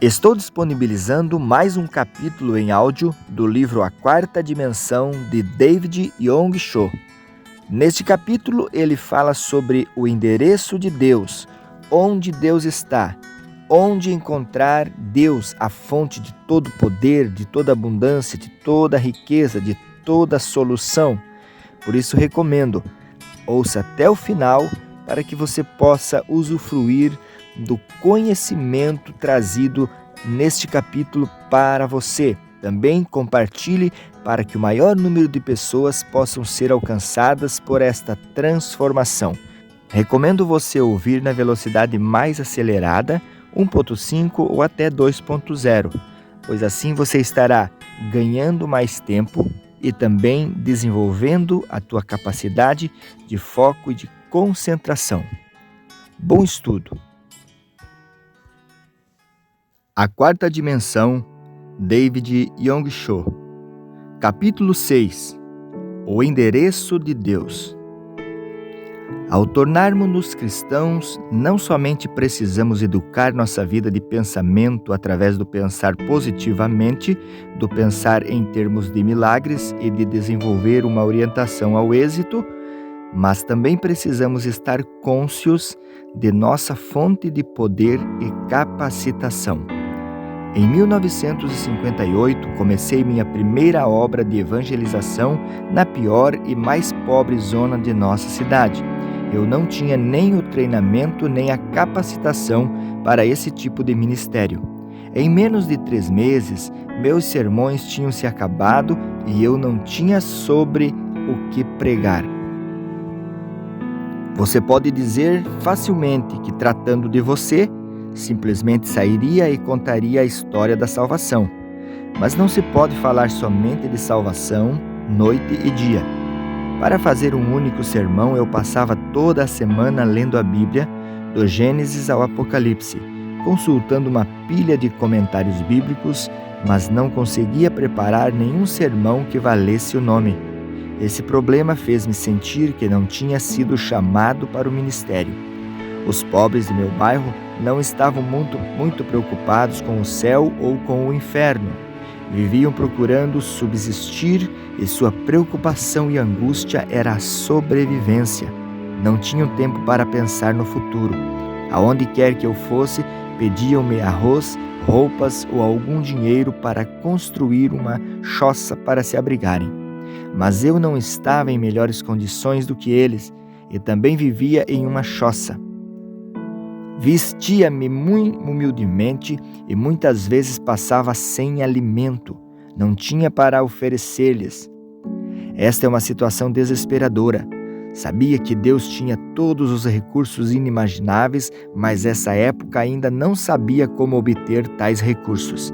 Estou disponibilizando mais um capítulo em áudio do livro A Quarta Dimensão de David Yong Cho. Neste capítulo, ele fala sobre o endereço de Deus, onde Deus está, onde encontrar Deus, a fonte de todo poder, de toda abundância, de toda riqueza, de toda solução. Por isso, recomendo, ouça até o final para que você possa usufruir do conhecimento trazido neste capítulo para você. Também compartilhe para que o maior número de pessoas possam ser alcançadas por esta transformação. Recomendo você ouvir na velocidade mais acelerada, 1.5 ou até 2.0, pois assim você estará ganhando mais tempo e também desenvolvendo a tua capacidade de foco e de concentração. Bom estudo! A Quarta Dimensão, David Yong Cho. Capítulo 6. O endereço de Deus. Ao tornarmos-nos cristãos, não somente precisamos educar nossa vida de pensamento através do pensar positivamente, do pensar em termos de milagres e de desenvolver uma orientação ao êxito, mas também precisamos estar cônscios de nossa fonte de poder e capacitação. Em 1958, comecei minha primeira obra de evangelização na pior e mais pobre zona de nossa cidade. Eu não tinha nem o treinamento nem a capacitação para esse tipo de ministério. Em menos de 3 meses, meus sermões tinham se acabado e eu não tinha sobre o que pregar. Você pode dizer facilmente que, tratando de você, simplesmente sairia e contaria a história da salvação. Mas não se pode falar somente de salvação, noite e dia. Para fazer um único sermão, eu passava toda a semana lendo a Bíblia, do Gênesis ao Apocalipse, consultando uma pilha de comentários bíblicos, mas não conseguia preparar nenhum sermão que valesse o nome. Esse problema fez-me sentir que não tinha sido chamado para o ministério. Os pobres de meu bairro não estavam muito preocupados com o céu ou com o inferno. Viviam procurando subsistir e sua preocupação e angústia era a sobrevivência. Não tinham tempo para pensar no futuro. Aonde quer que eu fosse, pediam-me arroz, roupas ou algum dinheiro para construir uma choça para se abrigarem. Mas eu não estava em melhores condições do que eles e também vivia em uma choça. Vestia-me muito humildemente e muitas vezes passava sem alimento. Não tinha para oferecer-lhes. Esta é uma situação desesperadora. Sabia que Deus tinha todos os recursos inimagináveis, mas essa época ainda não sabia como obter tais recursos.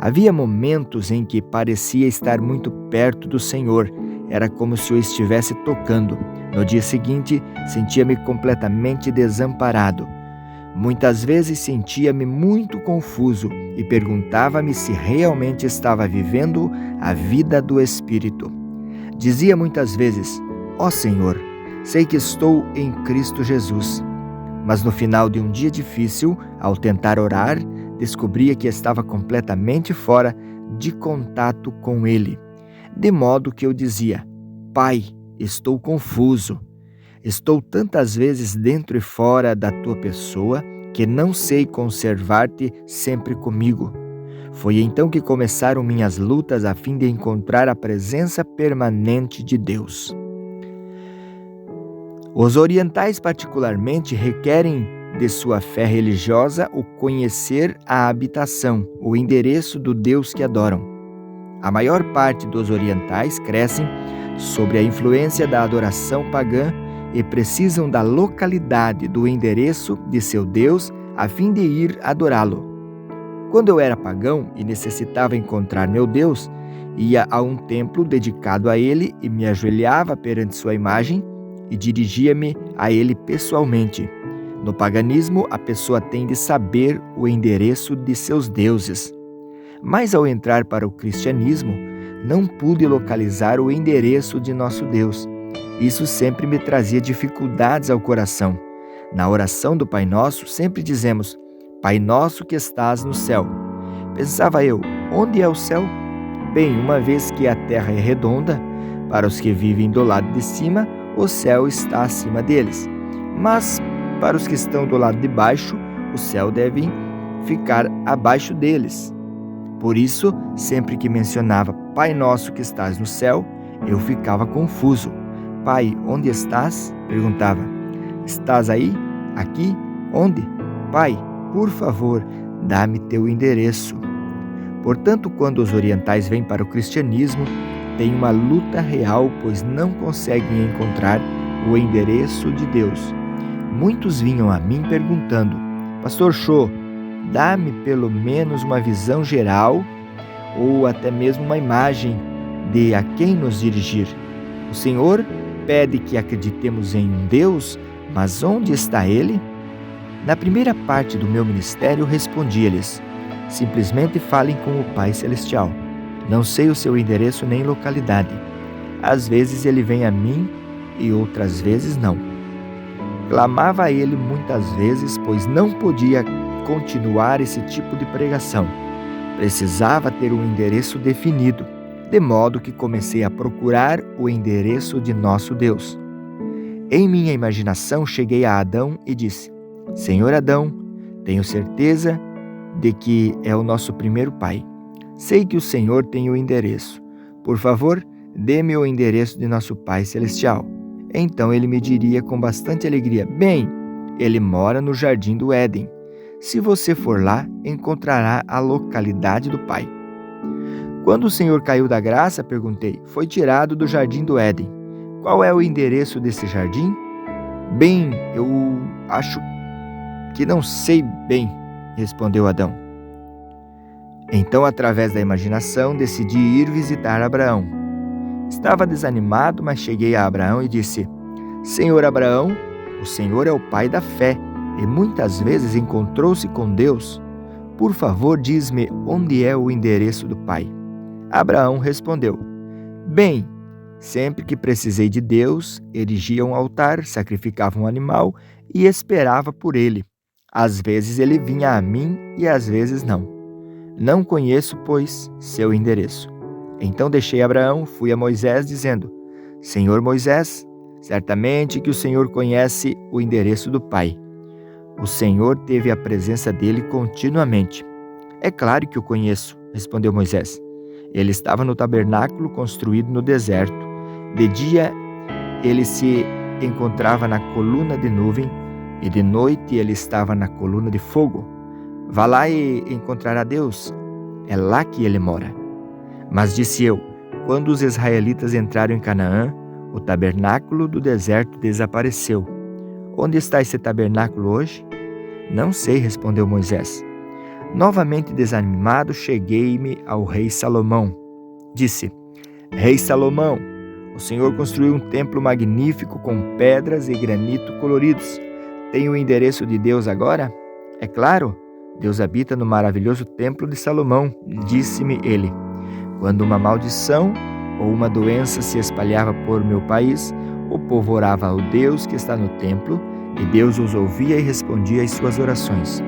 Havia momentos em que parecia estar muito perto do Senhor. Era como se o estivesse tocando. No dia seguinte, sentia-me completamente desamparado. Muitas vezes sentia-me muito confuso e perguntava-me se realmente estava vivendo a vida do Espírito. Dizia muitas vezes: ó Senhor, sei que estou em Cristo Jesus. Mas no final de um dia difícil, ao tentar orar, descobria que estava completamente fora de contato com Ele. De modo que eu dizia: Pai, estou confuso. Estou tantas vezes dentro e fora da tua pessoa que não sei conservar-te sempre comigo. Foi então que começaram minhas lutas a fim de encontrar a presença permanente de Deus. Os orientais, particularmente, requerem de sua fé religiosa o conhecer a habitação, o endereço do Deus que adoram. A maior parte dos orientais crescem sob a influência da adoração pagã e precisam da localidade do endereço de seu Deus a fim de ir adorá-lo. Quando eu era pagão e necessitava encontrar meu Deus, ia a um templo dedicado a ele e me ajoelhava perante sua imagem e dirigia-me a ele pessoalmente. No paganismo, a pessoa tem de saber o endereço de seus deuses. Mas ao entrar para o cristianismo, não pude localizar o endereço de nosso Deus. Isso sempre me trazia dificuldades ao coração. Na oração do Pai Nosso, sempre dizemos: Pai nosso que estás no céu. Pensava eu, onde é o céu? Bem, uma vez que a terra é redonda, para os que vivem do lado de cima, o céu está acima deles. Mas para os que estão do lado de baixo, o céu deve ficar abaixo deles. Por isso, sempre que mencionava Pai nosso que estás no céu, eu ficava confuso. Pai, onde estás? Perguntava. Estás aí? Aqui? Onde? Pai, por favor, dá-me teu endereço. Portanto, quando os orientais vêm para o cristianismo, tem uma luta real, pois não conseguem encontrar o endereço de Deus. Muitos vinham a mim perguntando: Pastor Cho, dá-me pelo menos uma visão geral ou até mesmo uma imagem de a quem nos dirigir. O Senhor pede que acreditemos em um Deus, mas onde está Ele? Na primeira parte do meu ministério, respondi-lhes: simplesmente falem com o Pai Celestial. Não sei o seu endereço nem localidade. Às vezes ele vem a mim e outras vezes não. Clamava a ele muitas vezes, pois não podia continuar esse tipo de pregação. Precisava ter um endereço definido, de modo que comecei a procurar o endereço de nosso Deus. Em minha imaginação, cheguei a Adão e disse: Senhor Adão, tenho certeza de que é o nosso primeiro pai. Sei que o Senhor tem o endereço. Por favor, dê-me o endereço de nosso Pai Celestial. Então ele me diria com bastante alegria: bem, ele mora no Jardim do Éden. Se você for lá, encontrará a localidade do Pai. Quando o Senhor caiu da graça, perguntei: foi tirado do Jardim do Éden. Qual é o endereço desse jardim? Bem, eu acho que não sei bem, respondeu Adão. Então, através da imaginação, decidi ir visitar Abraão. Estava desanimado, mas cheguei a Abraão e disse: Senhor Abraão, o Senhor é o pai da fé e muitas vezes encontrou-se com Deus. Por favor, diz-me onde é o endereço do Pai. Abraão respondeu: bem, sempre que precisei de Deus, erigia um altar, sacrificava um animal e esperava por ele. Às vezes ele vinha a mim e às vezes não. Não conheço, pois, seu endereço. Então deixei Abraão, fui a Moisés, dizendo: Senhor Moisés, certamente que o Senhor conhece o endereço do Pai. O Senhor teve a presença dele continuamente. É claro que o conheço, respondeu Moisés. Ele estava no tabernáculo construído no deserto. De dia, ele se encontrava na coluna de nuvem, e de noite ele estava na coluna de fogo. Vá lá e encontrará Deus. É lá que ele mora. Mas disse eu: quando os israelitas entraram em Canaã, o tabernáculo do deserto desapareceu. Onde está esse tabernáculo hoje? Não sei, respondeu Moisés. Novamente desanimado, cheguei-me ao rei Salomão. Disse: Rei Salomão, o Senhor construiu um templo magnífico com pedras e granito coloridos. Tem o endereço de Deus agora? É claro, Deus habita no maravilhoso templo de Salomão, disse-me ele. Quando uma maldição ou uma doença se espalhava por meu país, o povo orava ao Deus que está no templo, e Deus os ouvia e respondia às suas orações.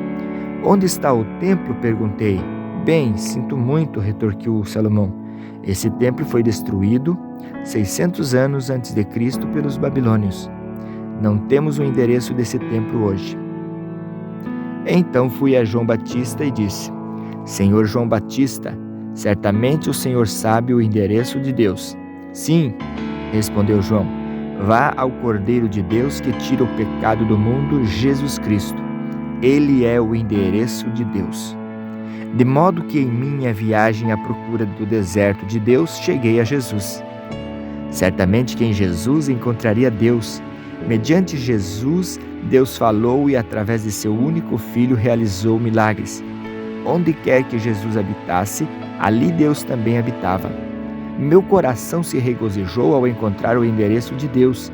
Onde está o templo? Perguntei. Bem, sinto muito, retorquiu Salomão. Esse templo foi destruído 600 anos antes de Cristo pelos babilônios. Não temos o endereço desse templo hoje. Então fui a João Batista e disse: Senhor João Batista, certamente o Senhor sabe o endereço de Deus. Sim, respondeu João. Vá ao Cordeiro de Deus que tira o pecado do mundo, Jesus Cristo. Ele é o endereço de Deus. De modo que em minha viagem à procura do deserto de Deus, cheguei a Jesus. Certamente que em Jesus encontraria Deus. Mediante Jesus, Deus falou e através de seu único Filho realizou milagres. Onde quer que Jesus habitasse, ali Deus também habitava. Meu coração se regozijou ao encontrar o endereço de Deus.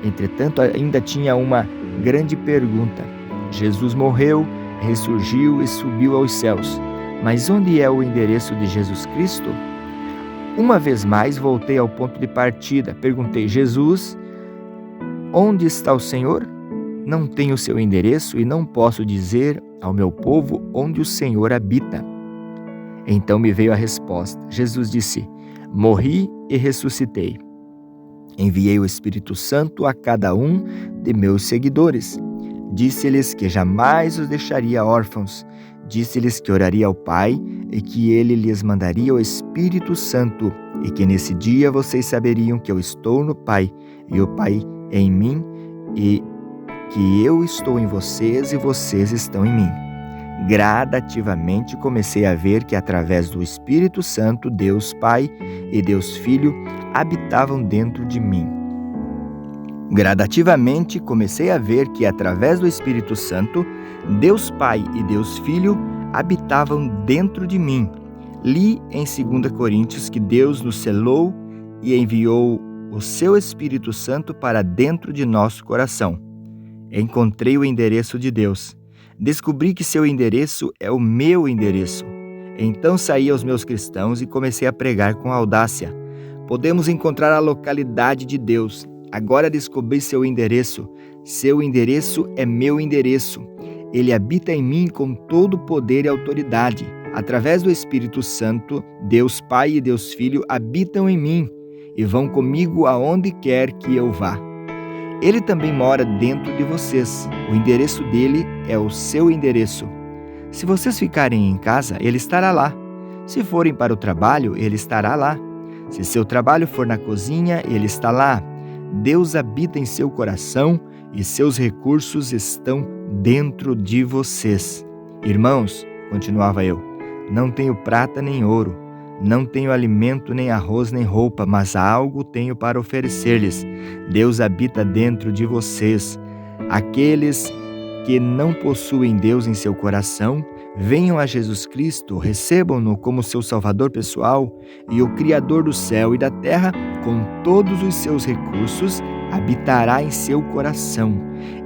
Entretanto, ainda tinha uma grande pergunta. Jesus morreu, ressurgiu e subiu aos céus. Mas onde é o endereço de Jesus Cristo? Uma vez mais, voltei ao ponto de partida. Perguntei: Jesus, onde está o Senhor? Não tenho seu endereço e não posso dizer ao meu povo onde o Senhor habita. Então me veio a resposta. Jesus disse: morri e ressuscitei. Enviei o Espírito Santo a cada um de meus seguidores. Disse-lhes que jamais os deixaria órfãos. Disse-lhes que oraria ao Pai e que ele lhes mandaria o Espírito Santo, e que nesse dia vocês saberiam que eu estou no Pai e o Pai em mim, e que eu estou em vocês e vocês estão em mim. Gradativamente comecei a ver que através do Espírito Santo, Deus Pai e Deus Filho habitavam dentro de mim. Gradativamente comecei a ver que através do Espírito Santo, Deus Pai e Deus Filho habitavam dentro de mim. Li em 2 Coríntios que Deus nos selou e enviou o seu Espírito Santo para dentro de nosso coração. Encontrei o endereço de Deus. Descobri que seu endereço é o meu endereço. Então saí aos meus cristãos e comecei a pregar com audácia. Podemos encontrar a localidade de Deus. Agora descobri seu endereço. Seu endereço é meu endereço. Ele habita em mim com todo poder e autoridade. Através do Espírito Santo, Deus Pai e Deus Filho habitam em mim e vão comigo aonde quer que eu vá. Ele também mora dentro de vocês. O endereço dele é o seu endereço. Se vocês ficarem em casa, ele estará lá. Se forem para o trabalho, ele estará lá. Se seu trabalho for na cozinha, ele está lá. Deus habita em seu coração e seus recursos estão dentro de vocês. Irmãos, continuava eu, não tenho prata nem ouro, não tenho alimento, nem arroz, nem roupa, mas algo tenho para oferecer-lhes. Deus habita dentro de vocês. Aqueles que não possuem Deus em seu coração, venham a Jesus Cristo, recebam-no como seu Salvador pessoal, e o Criador do céu e da terra, com todos os seus recursos, habitará em seu coração.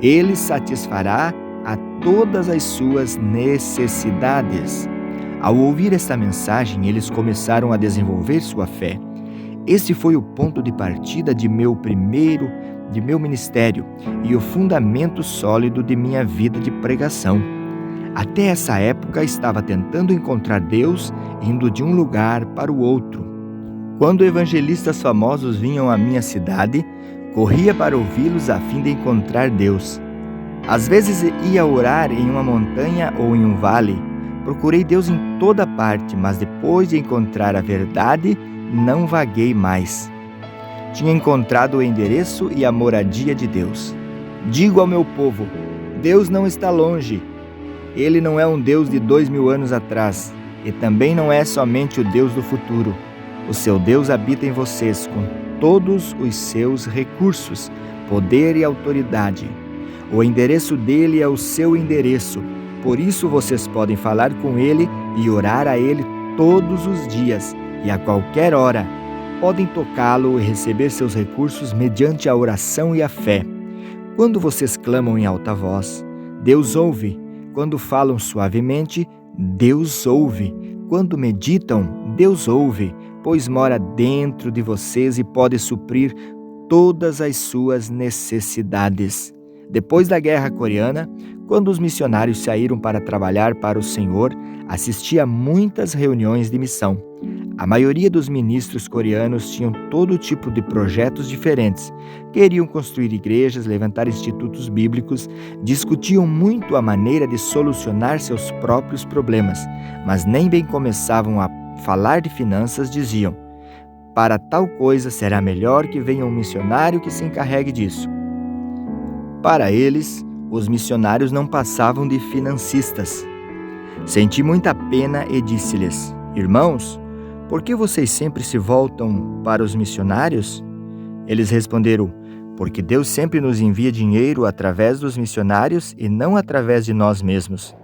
Ele satisfará a todas as suas necessidades. Ao ouvir esta mensagem, eles começaram a desenvolver sua fé. Este foi o ponto de partida de meu ministério e o fundamento sólido de minha vida de pregação. Até essa época estava tentando encontrar Deus, indo de um lugar para o outro. Quando evangelistas famosos vinham à minha cidade, corria para ouvi-los a fim de encontrar Deus. Às vezes ia orar em uma montanha ou em um vale. Procurei Deus em toda parte, mas depois de encontrar a verdade, não vaguei mais. Tinha encontrado o endereço e a moradia de Deus. Digo ao meu povo, Deus não está longe. Ele não é um Deus de 2000 anos atrás, e também não é somente o Deus do futuro. O seu Deus habita em vocês com todos os seus recursos, poder e autoridade. O endereço dele é o seu endereço. Por isso vocês podem falar com ele e orar a ele todos os dias e a qualquer hora. Podem tocá-lo e receber seus recursos mediante a oração e a fé. Quando vocês clamam em alta voz, Deus ouve. Quando falam suavemente, Deus ouve. Quando meditam, Deus ouve, pois mora dentro de vocês e pode suprir todas as suas necessidades. Depois da Guerra Coreana, quando os missionários saíram para trabalhar para o Senhor, assisti a muitas reuniões de missão. A maioria dos ministros coreanos tinham todo tipo de projetos diferentes. Queriam construir igrejas, levantar institutos bíblicos, discutiam muito a maneira de solucionar seus próprios problemas, mas nem bem começavam a falar de finanças, diziam: para tal coisa será melhor que venha um missionário que se encarregue disso. Para eles, os missionários não passavam de financistas. Senti muita pena e disse-lhes: irmãos, por que vocês sempre se voltam para os missionários? Eles responderam: porque Deus sempre nos envia dinheiro através dos missionários e não através de nós mesmos.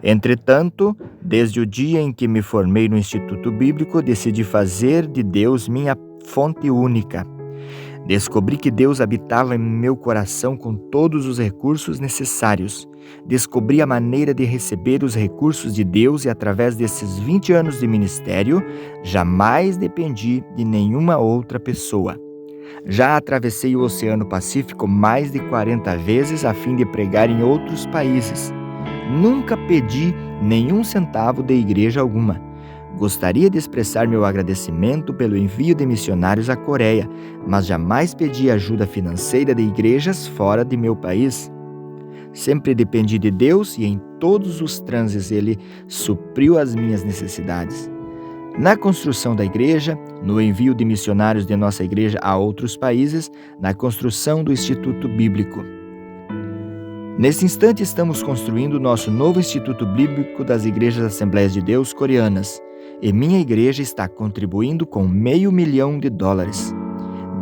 Entretanto, desde o dia em que me formei no Instituto Bíblico, decidi fazer de Deus minha fonte única. Descobri que Deus habitava em meu coração com todos os recursos necessários. Descobri a maneira de receber os recursos de Deus e através desses 20 anos de ministério, jamais dependi de nenhuma outra pessoa. Já atravessei o Oceano Pacífico mais de 40 vezes a fim de pregar em outros países. Nunca pedi nenhum centavo de igreja alguma. Gostaria de expressar meu agradecimento pelo envio de missionários à Coreia, mas jamais pedi ajuda financeira de igrejas fora de meu país. Sempre dependi de Deus e em todos os transes Ele supriu as minhas necessidades. Na construção da igreja, no envio de missionários de nossa igreja a outros países, na construção do Instituto Bíblico. Nesse instante estamos construindo o nosso novo Instituto Bíblico das Igrejas Assembleias de Deus coreanas. E minha igreja está contribuindo com $500 mil.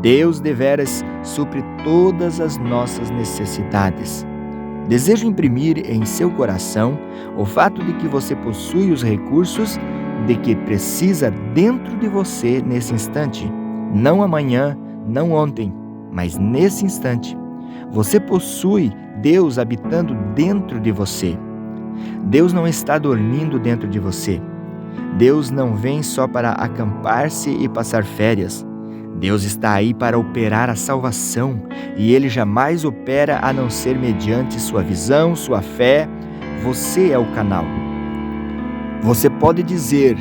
Deus deveras supre todas as nossas necessidades. Desejo imprimir em seu coração o fato de que você possui os recursos de que precisa dentro de você nesse instante. Não amanhã, não ontem, mas nesse instante. Você possui Deus habitando dentro de você. Deus não está dormindo dentro de você. Deus não vem só para acampar-se e passar férias. Deus está aí para operar a salvação, e Ele jamais opera a não ser mediante sua visão, sua fé. Você é o canal. Você pode dizer: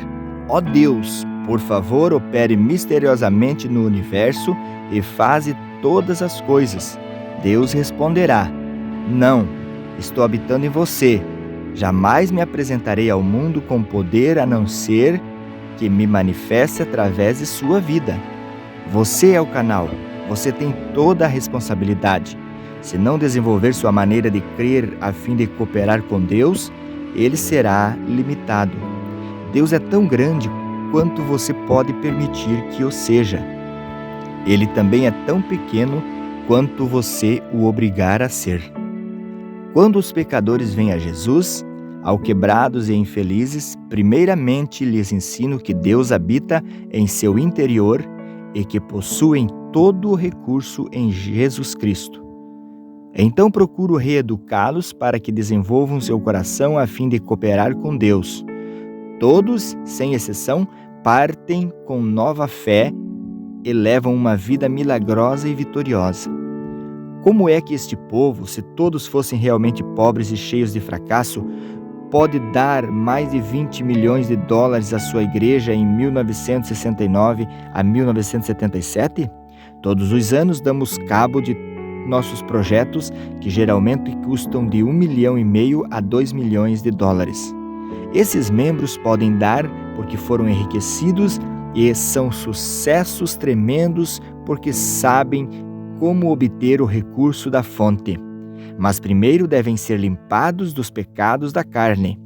ó Deus, por favor, opere misteriosamente no universo e faze todas as coisas. Deus responderá: não, estou habitando em você. Jamais me apresentarei ao mundo com poder a não ser que me manifeste através de sua vida. Você é o canal, você tem toda a responsabilidade. Se não desenvolver sua maneira de crer a fim de cooperar com Deus, ele será limitado. Deus é tão grande quanto você pode permitir que o seja. Ele também é tão pequeno quanto você o obrigar a ser. Quando os pecadores vêm a Jesus, ao quebrados e infelizes, primeiramente lhes ensino que Deus habita em seu interior e que possuem todo o recurso em Jesus Cristo. Então procuro reeducá-los para que desenvolvam seu coração a fim de cooperar com Deus. Todos, sem exceção, partem com nova fé e levam uma vida milagrosa e vitoriosa. Como é que este povo, se todos fossem realmente pobres e cheios de fracasso, pode dar mais de $20 milhões à sua igreja em 1969 a 1977? Todos os anos damos cabo de nossos projetos, que geralmente custam de $1,5 milhão a $2 milhões. Esses membros podem dar porque foram enriquecidos e são sucessos tremendos porque sabem como obter o recurso da fonte. Mas primeiro devem ser limpados dos pecados da carne.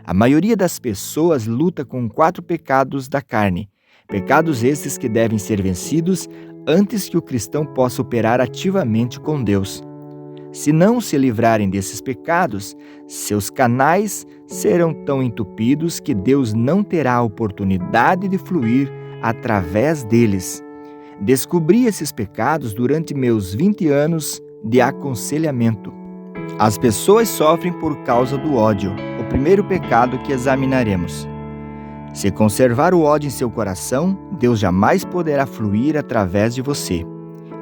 A maioria das pessoas luta com 4 pecados da carne. Pecados esses que devem ser vencidos antes que o cristão possa operar ativamente com Deus. Se não se livrarem desses pecados, seus canais serão tão entupidos que Deus não terá a oportunidade de fluir através deles. Descobri esses pecados durante meus 20 anos de aconselhamento. As pessoas sofrem por causa do ódio, o primeiro pecado que examinaremos. Se conservar o ódio em seu coração, Deus jamais poderá fluir através de você.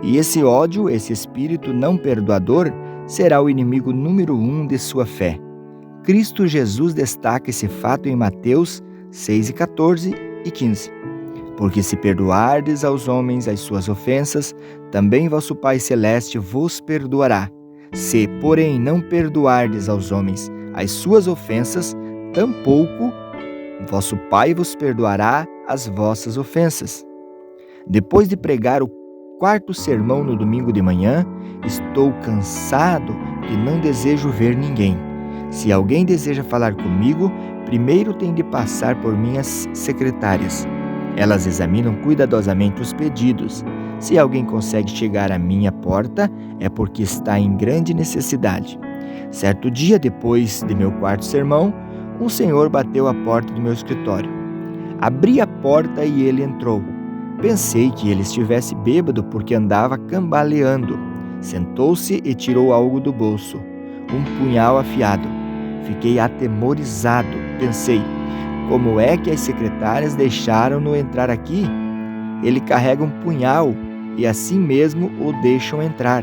E esse ódio, esse espírito não perdoador, será o inimigo número 1 de sua fé. Cristo Jesus destaca esse fato em Mateus 6:14 e 15. Porque se perdoardes aos homens as suas ofensas, também vosso Pai Celeste vos perdoará. Se, porém, não perdoardes aos homens as suas ofensas, tampouco vosso Pai vos perdoará as vossas ofensas. Depois de pregar o 4º sermão no domingo de manhã, estou cansado e não desejo ver ninguém. Se alguém deseja falar comigo, primeiro tem de passar por minhas secretárias. Elas examinam cuidadosamente os pedidos. Se alguém consegue chegar à minha porta, é porque está em grande necessidade. Certo dia, depois de meu 4º sermão, um senhor bateu à porta do meu escritório. Abri a porta e ele entrou. Pensei que ele estivesse bêbado porque andava cambaleando. Sentou-se e tirou algo do bolso, um punhal afiado. Fiquei atemorizado. Pensei: como é que as secretárias deixaram-no entrar aqui? Ele carrega um punhal e assim mesmo o deixam entrar.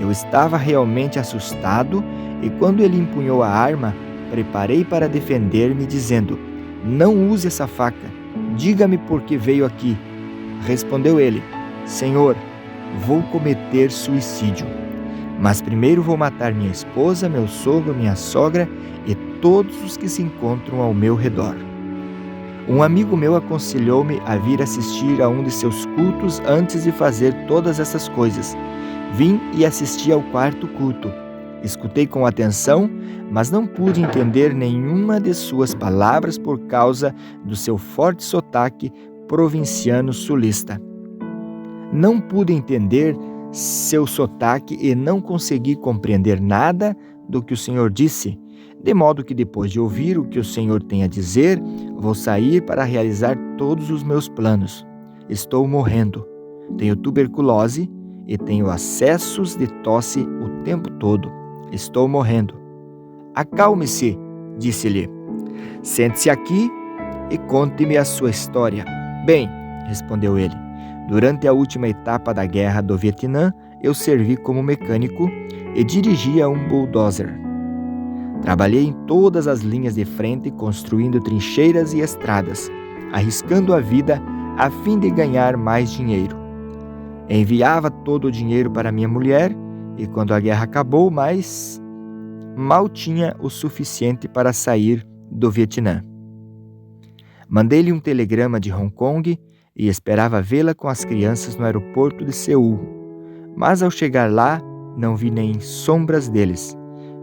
Eu estava realmente assustado E quando ele empunhou a arma, preparei para defender-me, dizendo: Não use essa faca. Diga-me por que veio aqui. Respondeu ele: Senhor, vou cometer suicídio. Mas primeiro vou matar minha esposa, meu sogro, minha sogra e todos os que se encontram ao meu redor. Um amigo meu aconselhou-me a vir assistir a um de seus cultos antes de fazer todas essas coisas. Vim e assisti ao quarto culto. Escutei com atenção, mas não pude entender nenhuma de suas palavras por causa do seu forte sotaque provinciano sulista. Não pude entender seu sotaque e não consegui compreender nada do que o Senhor disse, de modo que depois de ouvir o que o Senhor tem a dizer, vou sair para realizar todos os meus planos. Estou morrendo, tenho tuberculose e tenho acessos de tosse o tempo todo. Estou morrendo. Acalme-se, disse-lhe. Sente-se aqui e conte-me a sua história. Bem, respondeu ele, durante a última etapa da guerra do Vietnã, eu servi como mecânico e dirigia um bulldozer. Trabalhei em todas as linhas de frente, construindo trincheiras e estradas, arriscando a vida a fim de ganhar mais dinheiro. Enviava todo o dinheiro para minha mulher e quando a guerra acabou, mal tinha o suficiente para sair do Vietnã. Mandei-lhe um telegrama de Hong Kong e esperava vê-la com as crianças no aeroporto de Seul. Mas ao chegar lá, não vi nem sombras deles.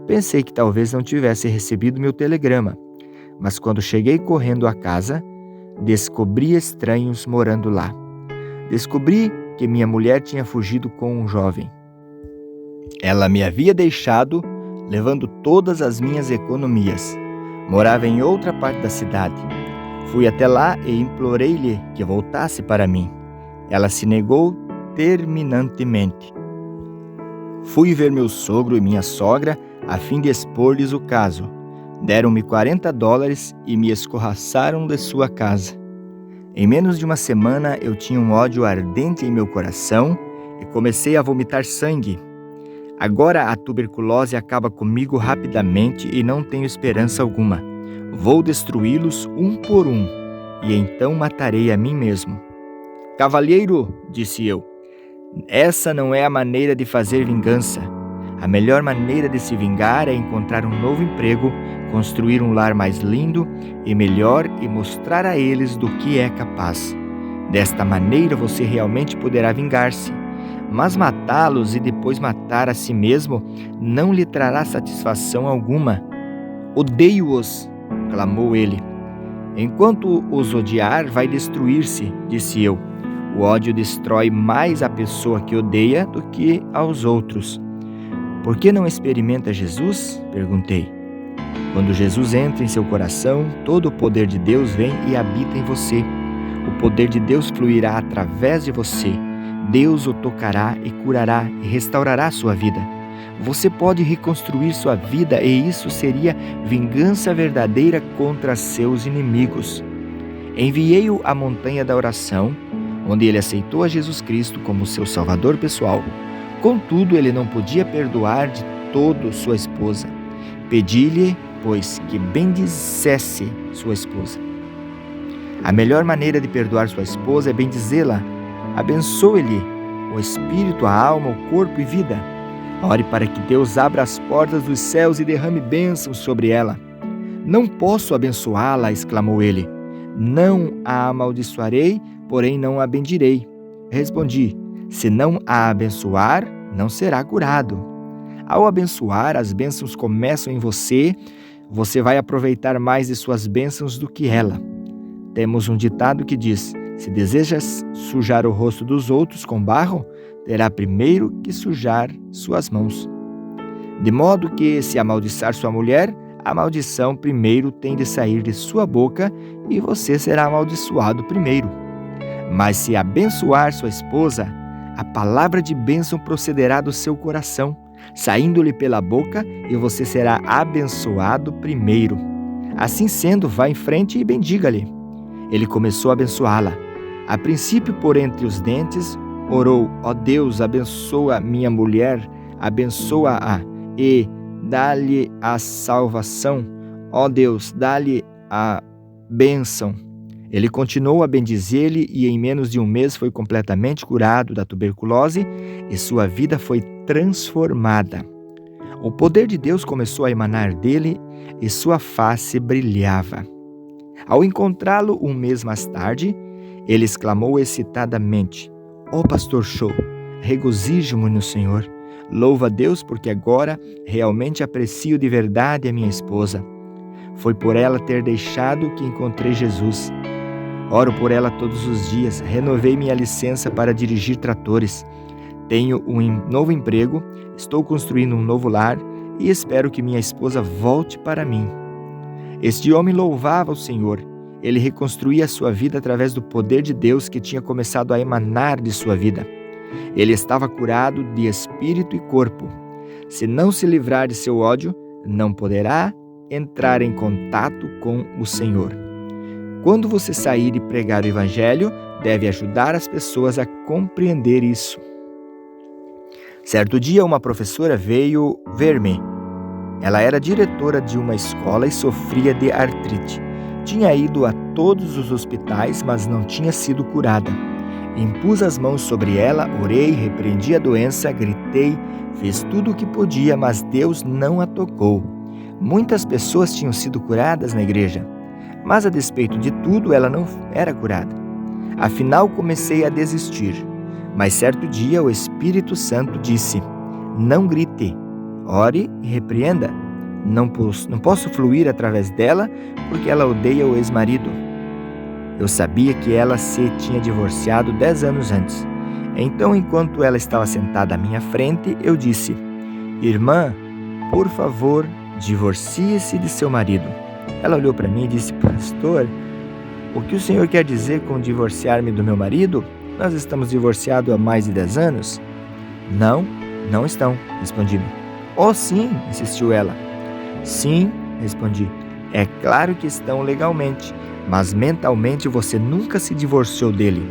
Pensei que talvez não tivesse recebido meu telegrama, mas quando cheguei correndo à casa, descobri estranhos morando lá. Descobri que minha mulher tinha fugido com um jovem. Ela me havia deixado, levando todas as minhas economias. Morava em outra parte da cidade. Fui até lá e implorei-lhe que voltasse para mim. Ela se negou terminantemente. Fui ver meu sogro e minha sogra a fim de expor-lhes o caso. Deram-me $40 e me escorraçaram de sua casa. Em menos de uma semana eu tinha um ódio ardente em meu coração e comecei a vomitar sangue. Agora a tuberculose acaba comigo rapidamente e não tenho esperança alguma. Vou destruí-los um por um, e então matarei a mim mesmo. Cavalheiro, disse eu, essa não é a maneira de fazer vingança. A melhor maneira de se vingar é encontrar um novo emprego, construir um lar mais lindo e melhor e mostrar a eles do que é capaz. Desta maneira você realmente poderá vingar-se. Mas matá-los e depois matar a si mesmo não lhe trará satisfação alguma. Odeio-os, clamou ele. Enquanto os odiar, vai destruir-se, disse eu. O ódio destrói mais a pessoa que odeia do que aos outros. Por que não experimenta Jesus? Perguntei. Quando Jesus entra em seu coração, todo o poder de Deus vem e habita em você. O poder de Deus fluirá através de você. Deus o tocará e curará e restaurará sua vida. Você pode reconstruir sua vida e isso seria vingança verdadeira contra seus inimigos. Enviei-o à montanha da oração, onde ele aceitou a Jesus Cristo como seu salvador pessoal. Contudo, ele não podia perdoar de todo sua esposa. Pedi-lhe, pois, que bendissesse sua esposa. A melhor maneira de perdoar sua esposa é bendizê-la. Abençoe-lhe o espírito, a alma, o corpo e vida. Ore para que Deus abra as portas dos céus e derrame bênçãos sobre ela. Não posso abençoá-la, exclamou ele. Não a amaldiçoarei, porém não a bendirei. Respondi, se não a abençoar, não será curado. Ao abençoar, as bênçãos começam em você, você vai aproveitar mais de suas bênçãos do que ela. Temos um ditado que diz, se desejas sujar o rosto dos outros com barro, terá primeiro que sujar suas mãos. De modo que, se amaldiçoar sua mulher, a maldição primeiro tem de sair de sua boca e você será amaldiçoado primeiro. Mas se abençoar sua esposa, a palavra de bênção procederá do seu coração, saindo-lhe pela boca e você será abençoado primeiro. Assim sendo, vá em frente e bendiga-lhe. Ele começou a abençoá-la. A princípio, por entre os dentes, orou, ó Deus, abençoa minha mulher, abençoa-a e dá-lhe a salvação. Ó Deus, dá-lhe a bênção. Ele continuou a bendizer-lhe e em menos de um mês foi completamente curado da tuberculose e sua vida foi transformada. O poder de Deus começou a emanar dele e sua face brilhava. Ao encontrá-lo um mês mais tarde, ele exclamou excitadamente: "Ó Pastor Cho, regozijo-me no Senhor. Louva a Deus porque agora realmente aprecio de verdade a minha esposa. Foi por ela ter deixado que encontrei Jesus. Oro por ela todos os dias, renovei minha licença para dirigir tratores. Tenho um novo emprego, estou construindo um novo lar e espero que minha esposa volte para mim." Este homem louvava o Senhor. Ele reconstruía sua vida através do poder de Deus que tinha começado a emanar de sua vida. Ele estava curado de espírito e corpo. Se não se livrar de seu ódio, não poderá entrar em contato com o Senhor. Quando você sair e pregar o Evangelho, deve ajudar as pessoas a compreender isso. Certo dia, uma professora veio ver-me. Ela era diretora de uma escola e sofria de artrite. Tinha ido a todos os hospitais, mas não tinha sido curada. Impus as mãos sobre ela, orei, repreendi a doença, gritei, fiz tudo o que podia, mas Deus não a tocou. Muitas pessoas tinham sido curadas na igreja, mas a despeito de tudo, ela não era curada. Afinal, comecei a desistir. Mas certo dia, o Espírito Santo disse: "Não grite, ore e repreenda. Não posso fluir através dela porque ela odeia o ex-marido." Eu sabia que ela se tinha divorciado 10 anos antes. Então, enquanto ela estava sentada à minha frente, eu disse: "Irmã, por favor, divorcie-se de seu marido." Ela olhou para mim e disse: "Pastor, o que o senhor quer dizer com divorciar-me do meu marido? Nós estamos divorciados há mais de 10 anos." Não estão, respondi-me. "Oh, sim", insistiu ela. "Sim", respondi. "É claro que estão legalmente, mas mentalmente você nunca se divorciou dele.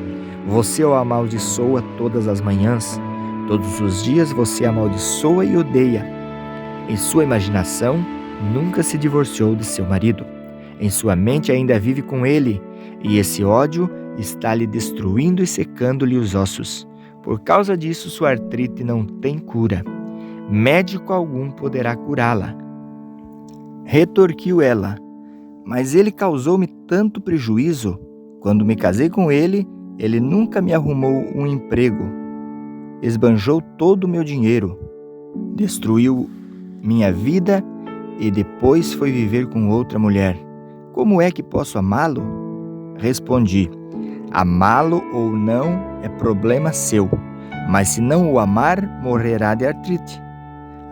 Você o amaldiçoa todas as manhãs. Todos os dias você amaldiçoa e odeia. Em sua imaginação, nunca se divorciou de seu marido. Em sua mente ainda vive com ele, e esse ódio está lhe destruindo e secando-lhe os ossos. Por causa disso, sua artrite não tem cura. Médico algum poderá curá-la." Retorquiu ela: "Mas ele causou-me tanto prejuízo. Quando me casei com ele, ele nunca me arrumou um emprego. Esbanjou todo o meu dinheiro. Destruiu minha vida e depois foi viver com outra mulher. Como é que posso amá-lo?" Respondi: "Amá-lo ou não é problema seu, mas se não o amar, morrerá de artrite.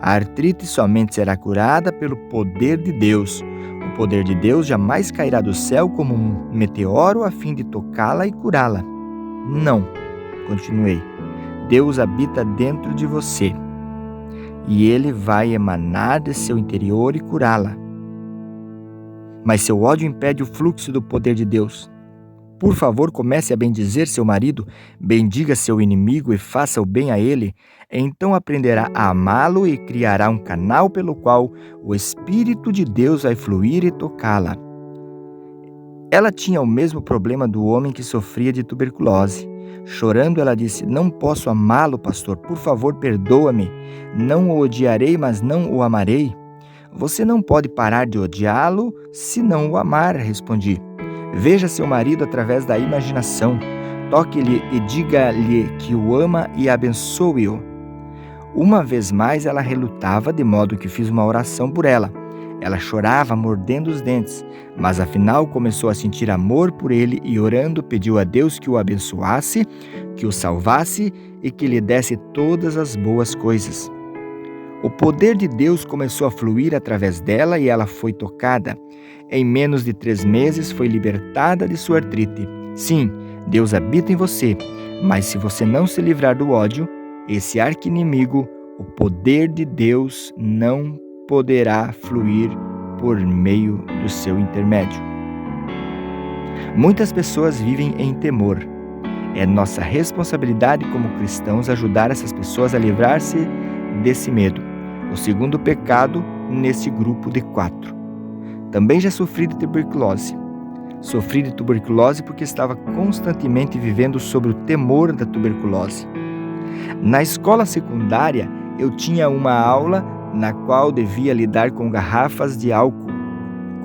A artrite somente será curada pelo poder de Deus. O poder de Deus jamais cairá do céu como um meteoro a fim de tocá-la e curá-la. Não", continuei, "Deus habita dentro de você e Ele vai emanar de seu interior e curá-la. Mas seu ódio impede o fluxo do poder de Deus. Por favor, comece a bendizer seu marido, bendiga seu inimigo e faça o bem a ele. Então aprenderá a amá-lo e criará um canal pelo qual o Espírito de Deus vai fluir e tocá-la." Ela tinha o mesmo problema do homem que sofria de tuberculose. Chorando, ela disse: "Não posso amá-lo, pastor. Por favor, perdoa-me. Não o odiarei, mas não o amarei." "Você não pode parar de odiá-lo se não o amar", respondi. "Veja seu marido através da imaginação. Toque-lhe e diga-lhe que o ama e abençoe-o." Uma vez mais ela relutava, de modo que fiz uma oração por ela. Ela chorava, mordendo os dentes, mas afinal começou a sentir amor por ele e, orando, pediu a Deus que o abençoasse, que o salvasse e que lhe desse todas as boas coisas. O poder de Deus começou a fluir através dela e ela foi tocada. Em menos de 3 meses foi libertada de sua artrite. Sim, Deus habita em você, mas se você não se livrar do ódio, esse arqui-inimigo, o poder de Deus não poderá fluir por meio do seu intermédio. Muitas pessoas vivem em temor. É nossa responsabilidade como cristãos ajudar essas pessoas a livrar-se desse medo. o segundo pecado nesse grupo de 4. Também já sofri de tuberculose. Sofri de tuberculose porque estava constantemente vivendo sob o temor da tuberculose. Na escola secundária, eu tinha uma aula na qual devia lidar com garrafas de álcool,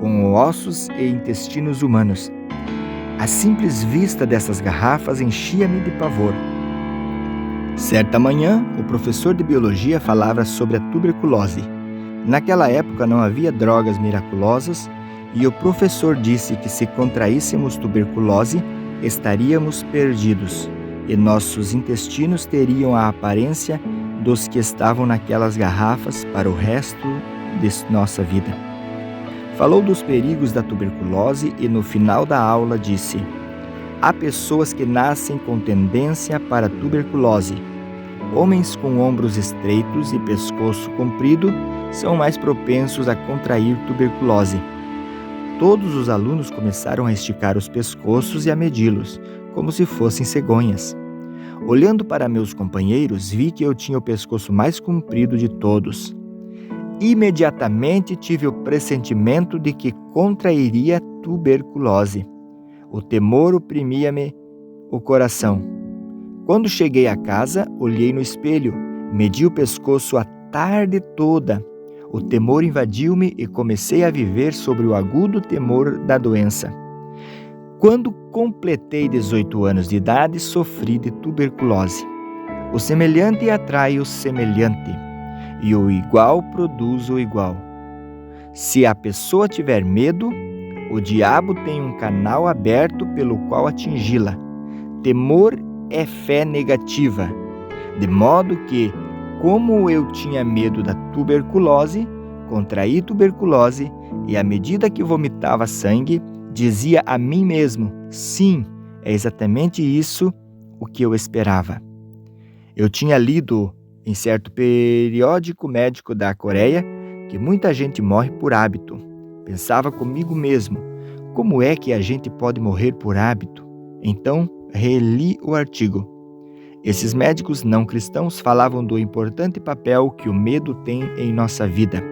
com ossos e intestinos humanos. A simples vista dessas garrafas enchia-me de pavor. Certa manhã, o professor de biologia falava sobre a tuberculose. Naquela época não havia drogas miraculosas e o professor disse que se contraíssemos tuberculose, estaríamos perdidos e nossos intestinos teriam a aparência dos que estavam naquelas garrafas para o resto de nossa vida. Falou dos perigos da tuberculose e no final da aula disse: há pessoas que nascem com tendência para a tuberculose. Homens com ombros estreitos e pescoço comprido são mais propensos a contrair tuberculose. Todos os alunos começaram a esticar os pescoços e a medi-los, como se fossem cegonhas. Olhando para meus companheiros, vi que eu tinha o pescoço mais comprido de todos. Imediatamente tive o pressentimento de que contrairia tuberculose. O temor oprimia-me o coração. Quando cheguei a casa, olhei no espelho, medi o pescoço a tarde toda. O temor invadiu-me e comecei a viver sobre o agudo temor da doença. Quando completei 18 anos de idade, sofri de tuberculose. O semelhante atrai o semelhante, e o igual produz o igual. Se a pessoa tiver medo, o diabo tem um canal aberto pelo qual atingi-la. Temor é fé negativa, de modo que, como eu tinha medo da tuberculose, contraí tuberculose e, à medida que vomitava sangue, dizia a mim mesmo: sim, é exatamente isso o que eu esperava. Eu tinha lido em certo periódico médico da Coreia que muita gente morre por hábito. Pensava comigo mesmo: como é que a gente pode morrer por hábito? Então, reli o artigo. Esses médicos não cristãos falavam do importante papel que o medo tem em nossa vida.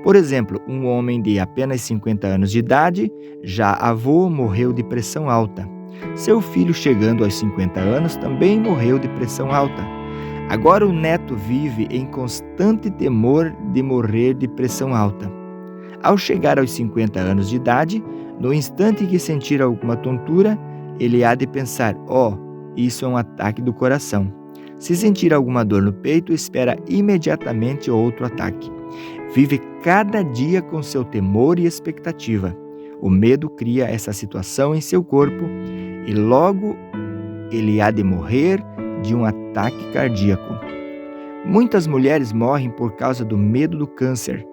Por exemplo, um homem de apenas 50 anos de idade, já avô, morreu de pressão alta. Seu filho, chegando aos 50 anos, também morreu de pressão alta. Agora o neto vive em constante temor de morrer de pressão alta. Ao chegar aos 50 anos de idade, no instante que sentir alguma tontura, ele há de pensar: isso é um ataque do coração. Se sentir alguma dor no peito, espera imediatamente outro ataque. Vive cada dia com seu temor e expectativa. O medo cria essa situação em seu corpo e logo ele há de morrer de um ataque cardíaco. Muitas mulheres morrem por causa do medo do câncer.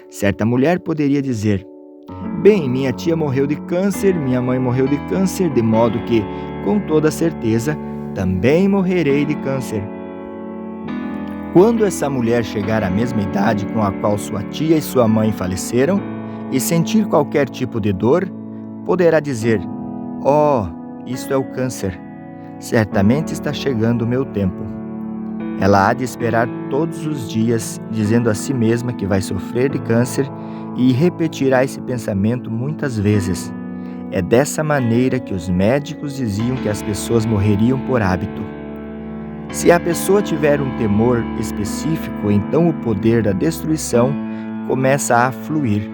Certa mulher poderia dizer: bem, minha tia morreu de câncer, minha mãe morreu de câncer, de modo que, com toda certeza, também morrerei de câncer. Quando essa mulher chegar à mesma idade com a qual sua tia e sua mãe faleceram e sentir qualquer tipo de dor, poderá dizer: isso é o câncer. Certamente está chegando o meu tempo. Ela há de esperar todos os dias, dizendo a si mesma que vai sofrer de câncer e repetirá esse pensamento muitas vezes. É dessa maneira que os médicos diziam que as pessoas morreriam por hábito. Se a pessoa tiver um temor específico, então o poder da destruição começa a fluir.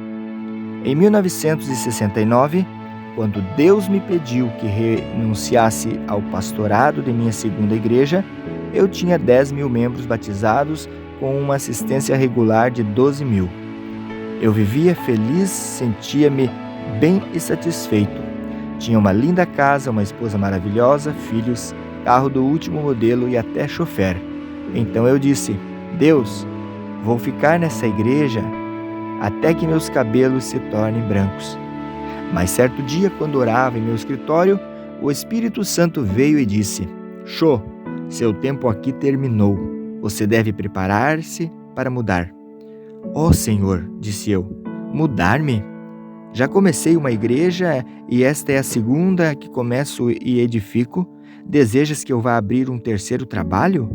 Em 1969, quando Deus me pediu que renunciasse ao pastorado de minha segunda igreja, eu tinha 10 mil membros batizados com uma assistência regular de 12 mil. Eu vivia feliz, sentia-me bem e satisfeito. Tinha uma linda casa, uma esposa maravilhosa, filhos, carro do último modelo e até chofer. Então eu disse: Deus, vou ficar nessa igreja até que meus cabelos se tornem brancos. Mas certo dia, quando orava em meu escritório, o Espírito Santo veio e disse: Shô, seu tempo aqui terminou. Você deve preparar-se para mudar. Senhor, disse eu, mudar-me? Já comecei uma igreja e esta é a segunda que começo e edifico. Desejas que eu vá abrir um terceiro trabalho?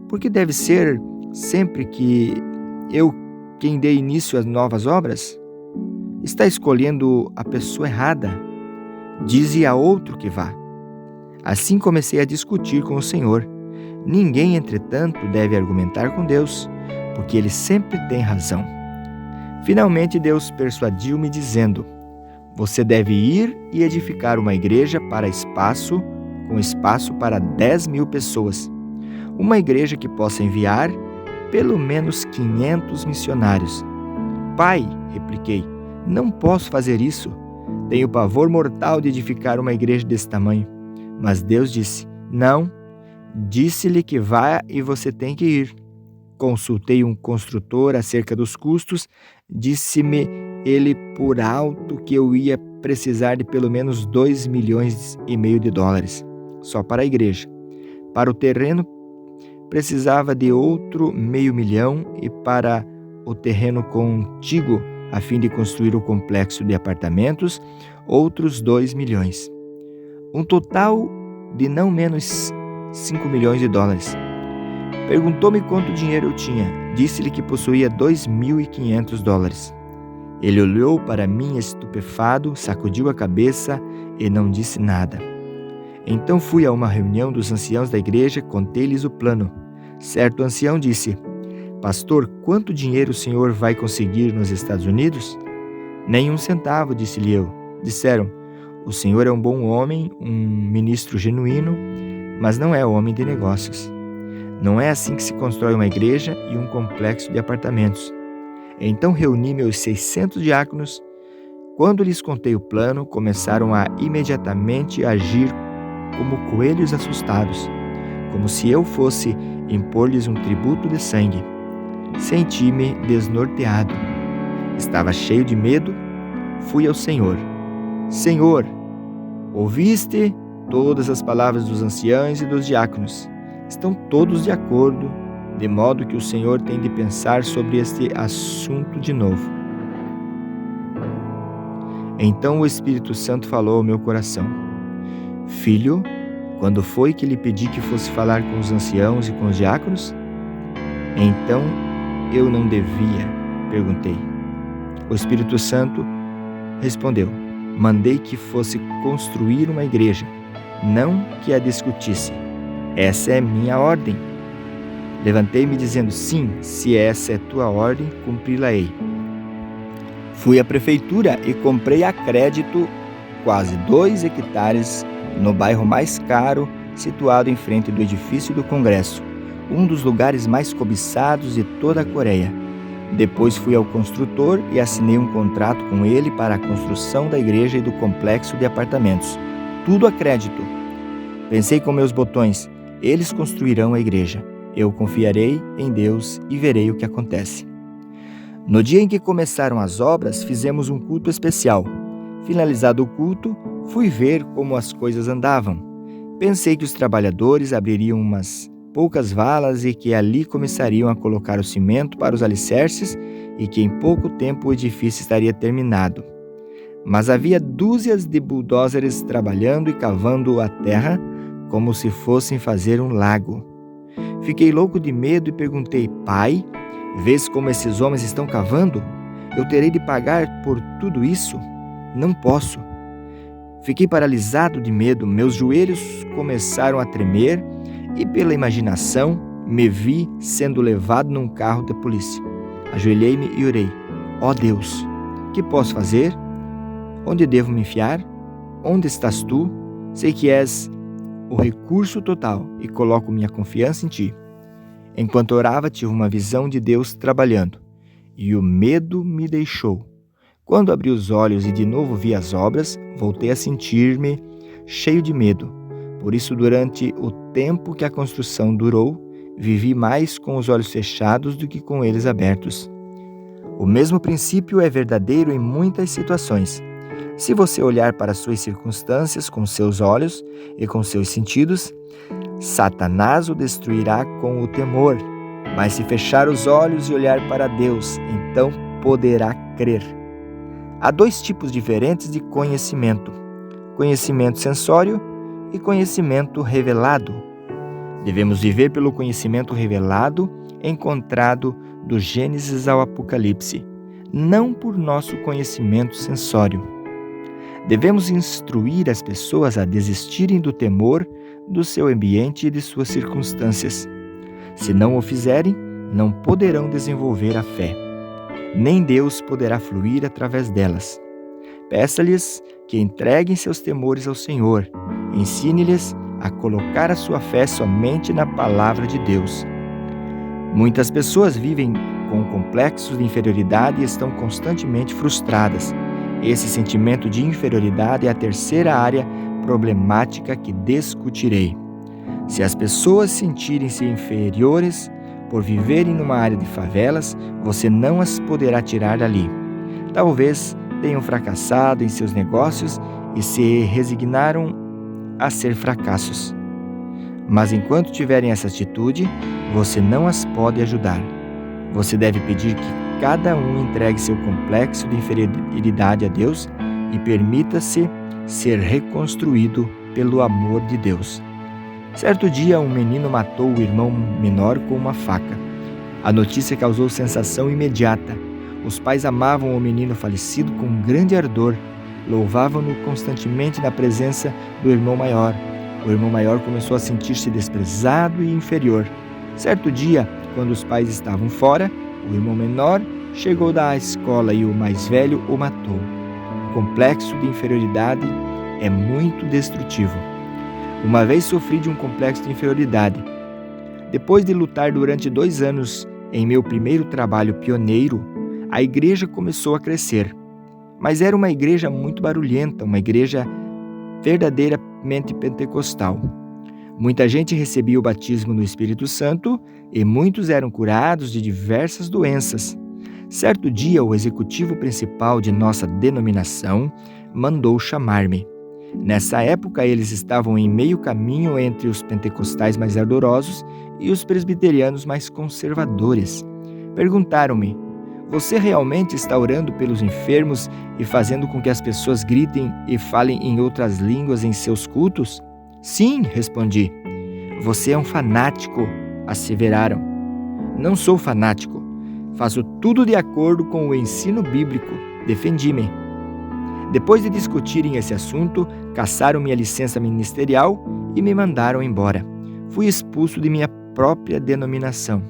Porque deve ser sempre que eu quem dê início às novas obras? Está escolhendo a pessoa errada. Dize a outro que vá. Assim comecei a discutir com o Senhor. Ninguém, entretanto, deve argumentar com Deus, porque Ele sempre tem razão. Finalmente Deus persuadiu-me dizendo: você deve ir e edificar uma igreja com espaço para 10.000 pessoas. Uma igreja que possa enviar pelo menos 500 missionários. Pai, repliquei, não posso fazer isso. Tenho pavor mortal de edificar uma igreja desse tamanho. Mas Deus disse: não. Disse-lhe que vá e você tem que ir. Consultei um construtor acerca dos custos. Disse-me ele por alto que eu ia precisar de pelo menos 2,5 milhões de dólares, só para a igreja. Para o terreno, precisava de outro 500 mil e para o terreno contíguo, a fim de construir o complexo de apartamentos, outros 2 milhões. Um total de não menos 5 milhões de dólares. Perguntou-me quanto dinheiro eu tinha. Disse-lhe que possuía 2.500 dólares. Ele olhou para mim estupefado, sacudiu a cabeça e não disse nada. Então fui a uma reunião dos anciãos da igreja, contei-lhes o plano. Certo ancião disse: pastor, quanto dinheiro o senhor vai conseguir nos Estados Unidos? Nem um centavo, disse-lhe eu. Disseram: o senhor é um bom homem, um ministro genuíno, mas não é homem de negócios. Não é assim que se constrói uma igreja e um complexo de apartamentos. Então reuni meus 600 diáconos. Quando lhes contei o plano, começaram a imediatamente agir como coelhos assustados, como se eu fosse impor-lhes um tributo de sangue. Senti-me desnorteado. Estava cheio de medo. Fui ao Senhor. Senhor, ouviste todas as palavras dos anciãos e dos diáconos. Estão todos de acordo, de modo que o Senhor tem de pensar sobre este assunto de novo. Então o Espírito Santo falou ao meu coração: filho, quando foi que lhe pedi que fosse falar com os anciãos e com os diáconos? Então eu não devia, perguntei. O Espírito Santo respondeu: mandei que fosse construir uma igreja, não que a discutisse. Essa é minha ordem. Levantei-me dizendo: sim, se essa é tua ordem, cumpri-la-ei. Fui à prefeitura e comprei a crédito quase 2 hectares no bairro mais caro, situado em frente do edifício do Congresso, um dos lugares mais cobiçados de toda a Coreia. Depois fui ao construtor e assinei um contrato com ele para a construção da igreja e do complexo de apartamentos. Tudo a crédito. Pensei com meus botões: eles construirão a igreja. Eu confiarei em Deus e verei o que acontece. No dia em que começaram as obras, fizemos um culto especial. Finalizado o culto, fui ver como as coisas andavam. Pensei que os trabalhadores abririam umas poucas valas e que ali começariam a colocar o cimento para os alicerces e que em pouco tempo o edifício estaria terminado. Mas havia dúzias de bulldozers trabalhando e cavando a terra como se fossem fazer um lago. Fiquei louco de medo e perguntei: pai, vês como esses homens estão cavando? Eu terei de pagar por tudo isso? Não posso. Fiquei paralisado de medo, meus joelhos começaram a tremer e pela imaginação me vi sendo levado num carro da polícia. Ajoelhei-me e orei: ó Deus, que posso fazer? Onde devo me enfiar? Onde estás tu? Sei que és o recurso total e coloco minha confiança em ti. Enquanto orava, tive uma visão de Deus trabalhando e o medo me deixou. Quando abri os olhos e de novo vi as obras, voltei a sentir-me cheio de medo. Por isso, durante o tempo que a construção durou, vivi mais com os olhos fechados do que com eles abertos. O mesmo princípio é verdadeiro em muitas situações. Se você olhar para suas circunstâncias com seus olhos e com seus sentidos, Satanás o destruirá com o temor. Mas se fechar os olhos e olhar para Deus, então poderá crer. Há 2 tipos diferentes de conhecimento: conhecimento sensório e conhecimento revelado. Devemos viver pelo conhecimento revelado encontrado do Gênesis ao Apocalipse, não por nosso conhecimento sensório. Devemos instruir as pessoas a desistirem do temor do seu ambiente e de suas circunstâncias. Se não o fizerem, não poderão desenvolver a fé. Nem Deus poderá fluir através delas. Peça-lhes que entreguem seus temores ao Senhor. Ensine-lhes a colocar a sua fé somente na palavra de Deus. Muitas pessoas vivem com complexos de inferioridade e estão constantemente frustradas. Esse sentimento de inferioridade é a terceira área problemática que discutirei. Se as pessoas sentirem-se inferiores por viverem numa área de favelas, você não as poderá tirar dali. Talvez tenham fracassado em seus negócios e se resignaram a ser fracassos. Mas enquanto tiverem essa atitude, você não as pode ajudar. Você deve pedir que cada um entregue seu complexo de inferioridade a Deus e permita-se ser reconstruído pelo amor de Deus. Certo dia, um menino matou o irmão menor com uma faca. A notícia causou sensação imediata. Os pais amavam o menino falecido com grande ardor, louvavam-no constantemente na presença do irmão maior. O irmão maior começou a sentir-se desprezado e inferior. Certo dia, quando os pais estavam fora, o irmão menor chegou da escola e o mais velho o matou. O complexo de inferioridade é muito destrutivo. Uma vez sofri de um complexo de inferioridade. Depois de lutar durante 2 anos em meu primeiro trabalho pioneiro, a igreja começou a crescer. Mas era uma igreja muito barulhenta, uma igreja verdadeiramente pentecostal. Muita gente recebia o batismo no Espírito Santo e muitos eram curados de diversas doenças. Certo dia, o executivo principal de nossa denominação mandou chamar-me. Nessa época, eles estavam em meio caminho entre os pentecostais mais ardorosos e os presbiterianos mais conservadores. Perguntaram-me: você realmente está orando pelos enfermos e fazendo com que as pessoas gritem e falem em outras línguas em seus cultos? Sim, respondi. Você é um fanático, asseveraram. Não sou fanático. Faço tudo de acordo com o ensino bíblico. Defendi-me. Depois de discutirem esse assunto, cassaram minha licença ministerial e me mandaram embora. Fui expulso de minha própria denominação.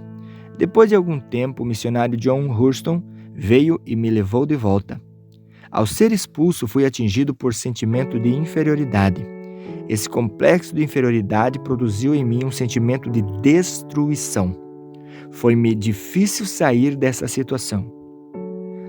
Depois de algum tempo, o missionário John Hurston veio e me levou de volta. Ao ser expulso, fui atingido por sentimento de inferioridade. Esse complexo de inferioridade produziu em mim um sentimento de destruição. Foi-me difícil sair dessa situação.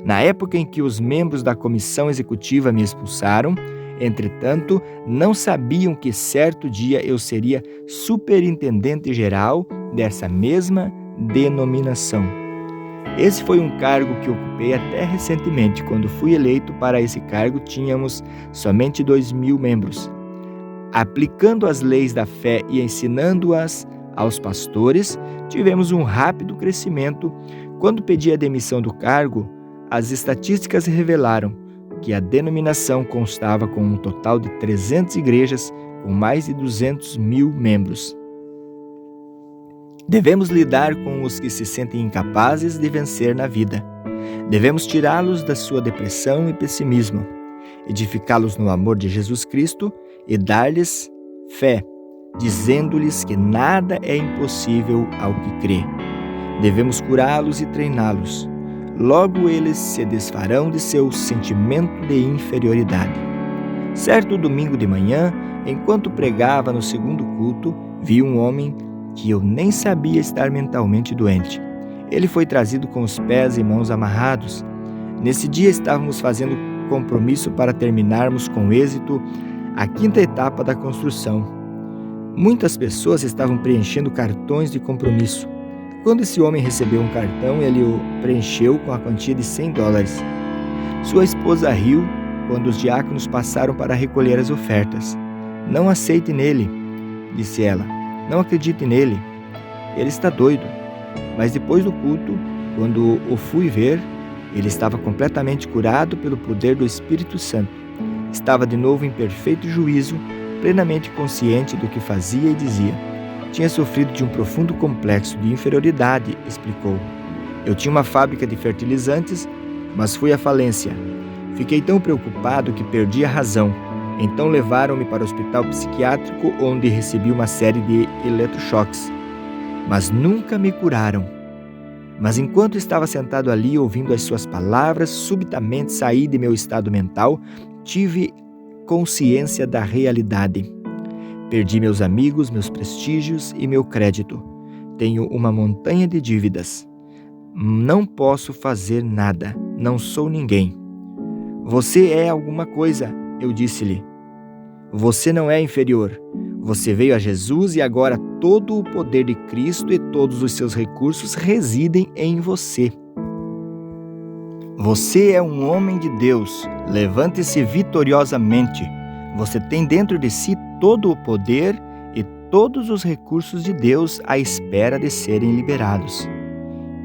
Na época em que os membros da comissão executiva me expulsaram, entretanto, não sabiam que certo dia eu seria superintendente geral dessa mesma denominação. Esse foi um cargo que ocupei até recentemente. Quando fui eleito para esse cargo, tínhamos somente 2.000 membros. Aplicando as leis da fé e ensinando-as aos pastores, tivemos um rápido crescimento. Quando pedi a demissão do cargo, as estatísticas revelaram que a denominação constava com um total de 300 igrejas com mais de 200.000 membros. Devemos lidar com os que se sentem incapazes de vencer na vida. Devemos tirá-los da sua depressão e pessimismo, edificá-los no amor de Jesus Cristo e dar-lhes fé, dizendo-lhes que nada é impossível ao que crê. Devemos curá-los e treiná-los. Logo eles se desfarão de seu sentimento de inferioridade. Certo domingo de manhã, enquanto pregava no segundo culto, vi um homem que eu nem sabia estar mentalmente doente. Ele foi trazido com os pés e mãos amarrados. Nesse dia estávamos fazendo compromisso para terminarmos com êxito a 5ª etapa da construção. Muitas pessoas estavam preenchendo cartões de compromisso. Quando esse homem recebeu um cartão, ele o preencheu com a quantia de $100. Sua esposa riu quando os diáconos passaram para recolher as ofertas. Não aceite nele, disse ela. Não acredite nele. Ele está doido. Mas depois do culto, quando o fui ver, ele estava completamente curado pelo poder do Espírito Santo. Estava de novo em perfeito juízo, plenamente consciente do que fazia e dizia. Tinha sofrido de um profundo complexo de inferioridade, explicou. Eu tinha uma fábrica de fertilizantes, mas fui à falência. Fiquei tão preocupado que perdi a razão. Então levaram-me para o hospital psiquiátrico, onde recebi uma série de eletrochoques. Mas nunca me curaram. Mas enquanto estava sentado ali ouvindo as suas palavras, subitamente saí de meu estado mental, tive consciência da realidade. Perdi meus amigos, meus prestígios e meu crédito. Tenho uma montanha de dívidas. Não posso fazer nada. Não sou ninguém. Você é alguma coisa, eu disse-lhe. Você não é inferior. Você veio a Jesus e agora todo o poder de Cristo e todos os seus recursos residem em você. Você é um homem de Deus. Levante-se vitoriosamente. Você tem dentro de si todo o poder e todos os recursos de Deus à espera de serem liberados.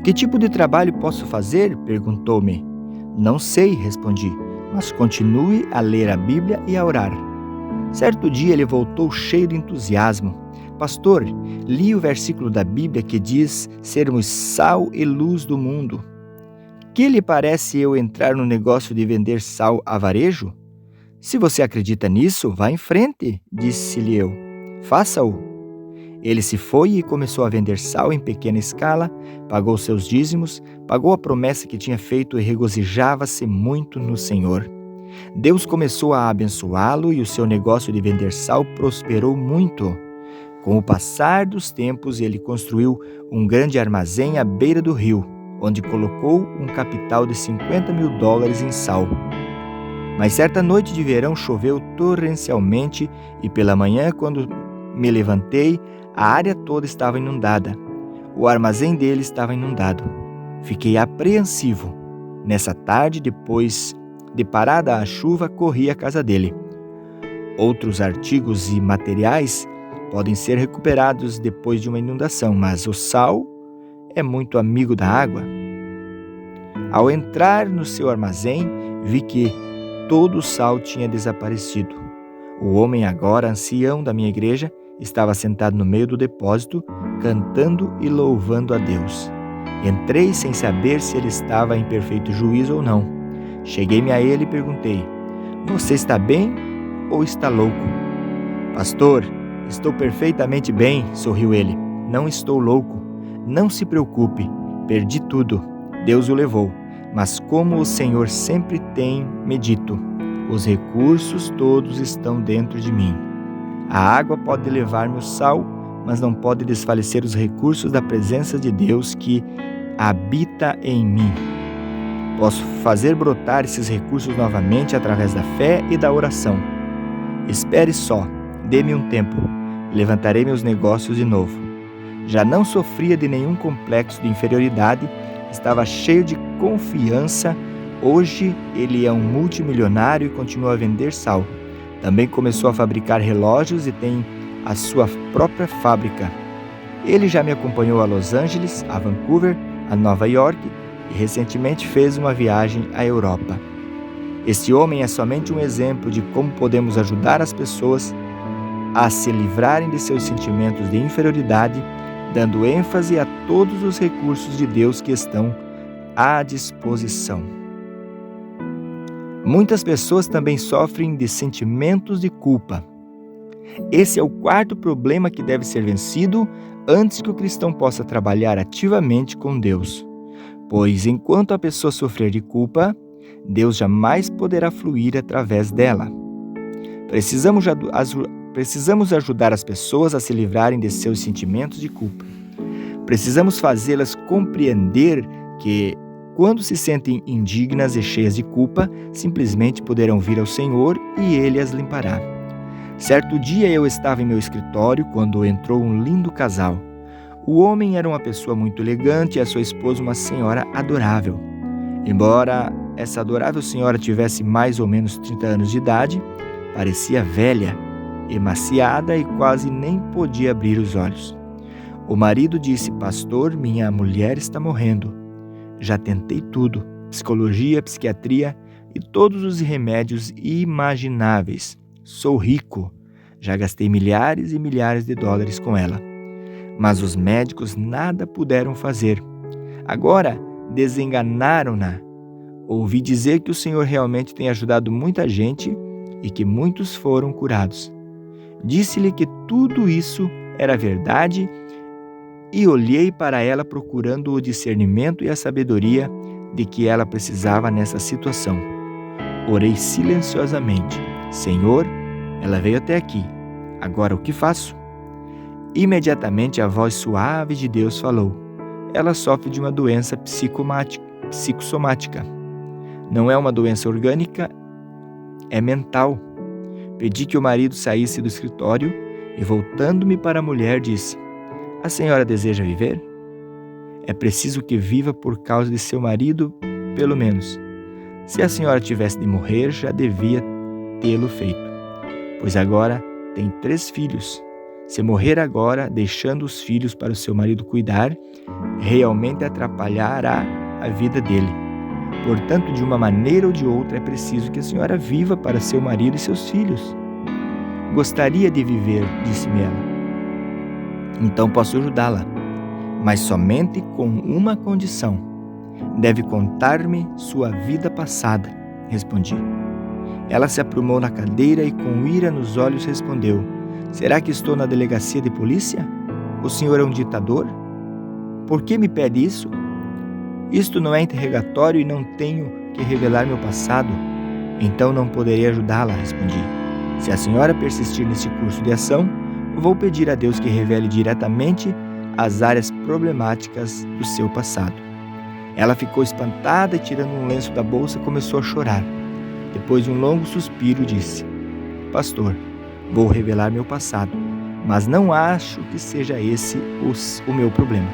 Que tipo de trabalho posso fazer? Perguntou-me. Não sei, respondi, mas continue a ler a Bíblia e a orar. Certo dia ele voltou cheio de entusiasmo. Pastor, li o versículo da Bíblia que diz sermos sal e luz do mundo. Que lhe parece eu entrar no negócio de vender sal a varejo? Se você acredita nisso, vá em frente, disse-lhe eu. Faça-o. Ele se foi e começou a vender sal em pequena escala, pagou seus dízimos, pagou a promessa que tinha feito e regozijava-se muito no Senhor. Deus começou a abençoá-lo e o seu negócio de vender sal prosperou muito. Com o passar dos tempos, ele construiu um grande armazém à beira do rio, onde colocou um capital de $50.000 em sal. Mas certa noite de verão choveu torrencialmente e pela manhã, quando me levantei, a área toda estava inundada. O armazém dele estava inundado. Fiquei apreensivo. Nessa tarde, depois de parada a chuva, corri à casa dele. Outros artigos e materiais podem ser recuperados depois de uma inundação, mas o sal é muito amigo da água. Ao entrar no seu armazém, vi que todo o sal tinha desaparecido. O homem, agora ancião da minha igreja, estava sentado no meio do depósito, cantando e louvando a Deus. Entrei sem saber se ele estava em perfeito juízo ou não. Cheguei-me a ele e perguntei: Você está bem ou está louco? Pastor, estou perfeitamente bem, sorriu ele. Não estou louco. Não se preocupe, perdi tudo. Deus o levou. Mas como o Senhor sempre tem me dito, os recursos todos estão dentro de mim. A água pode levar-me o sal, mas não pode desfalecer os recursos da presença de Deus que habita em mim. Posso fazer brotar esses recursos novamente através da fé e da oração. Espere só, dê-me um tempo, levantarei meus negócios de novo. Já não sofria de nenhum complexo de inferioridade, estava cheio de confiança. Hoje ele é um multimilionário e continua a vender sal. Também começou a fabricar relógios e tem a sua própria fábrica. Ele já me acompanhou a Los Angeles, a Vancouver, a Nova York e recentemente fez uma viagem à Europa. Este homem é somente um exemplo de como podemos ajudar as pessoas a se livrarem de seus sentimentos de inferioridade, dando ênfase a todos os recursos de Deus que estão à disposição. Muitas pessoas também sofrem de sentimentos de culpa. Esse é o quarto problema que deve ser vencido antes que o cristão possa trabalhar ativamente com Deus. Pois enquanto a pessoa sofrer de culpa, Deus jamais poderá fluir através dela. Precisamos ajudar as pessoas a se livrarem de seus sentimentos de culpa. Precisamos fazê-las compreender que, quando se sentem indignas e cheias de culpa, simplesmente poderão vir ao Senhor e Ele as limpará. Certo dia eu estava em meu escritório quando entrou um lindo casal. O homem era uma pessoa muito elegante e a sua esposa uma senhora adorável. Embora essa adorável senhora tivesse mais ou menos 30 anos de idade, parecia velha, emaciada e quase nem podia abrir os olhos. O marido disse: Pastor, minha mulher está morrendo. Já tentei tudo, psicologia, psiquiatria e todos os remédios imagináveis. Sou rico, já gastei milhares e milhares de dólares com ela. Mas os médicos nada puderam fazer. Agora, desenganaram-na. Ouvi dizer que o Senhor realmente tem ajudado muita gente e que muitos foram curados. Disse-lhe que tudo isso era verdade e olhei para ela procurando o discernimento e a sabedoria de que ela precisava nessa situação. Orei silenciosamente. Senhor, ela veio até aqui. Agora o que faço? Imediatamente a voz suave de Deus falou. Ela sofre de uma doença psicossomática. Não é uma doença orgânica, é mental. Pedi que o marido saísse do escritório e, voltando-me para a mulher, disse: a senhora deseja viver? É preciso que viva por causa de seu marido, pelo menos. Se a senhora tivesse de morrer, já devia tê-lo feito, pois agora tem 3 filhos. Se morrer agora, deixando os filhos para o seu marido cuidar, realmente atrapalhará a vida dele. Portanto, de uma maneira ou de outra, é preciso que a senhora viva para seu marido e seus filhos. Gostaria de viver, disse-me ela. Então posso ajudá-la, mas somente com uma condição. Deve contar-me sua vida passada, respondi. Ela se aprumou na cadeira e com ira nos olhos respondeu: será que estou na delegacia de polícia? O senhor é um ditador? Por que me pede isso? Isto não é interrogatório e não tenho que revelar meu passado. Então não poderei ajudá-la, respondi. Se a senhora persistir nesse curso de ação, vou pedir a Deus que revele diretamente as áreas problemáticas do seu passado. Ela ficou espantada e, tirando um lenço da bolsa, começou a chorar. Depois de um longo suspiro, disse: pastor, vou revelar meu passado, mas não acho que seja esse o meu problema.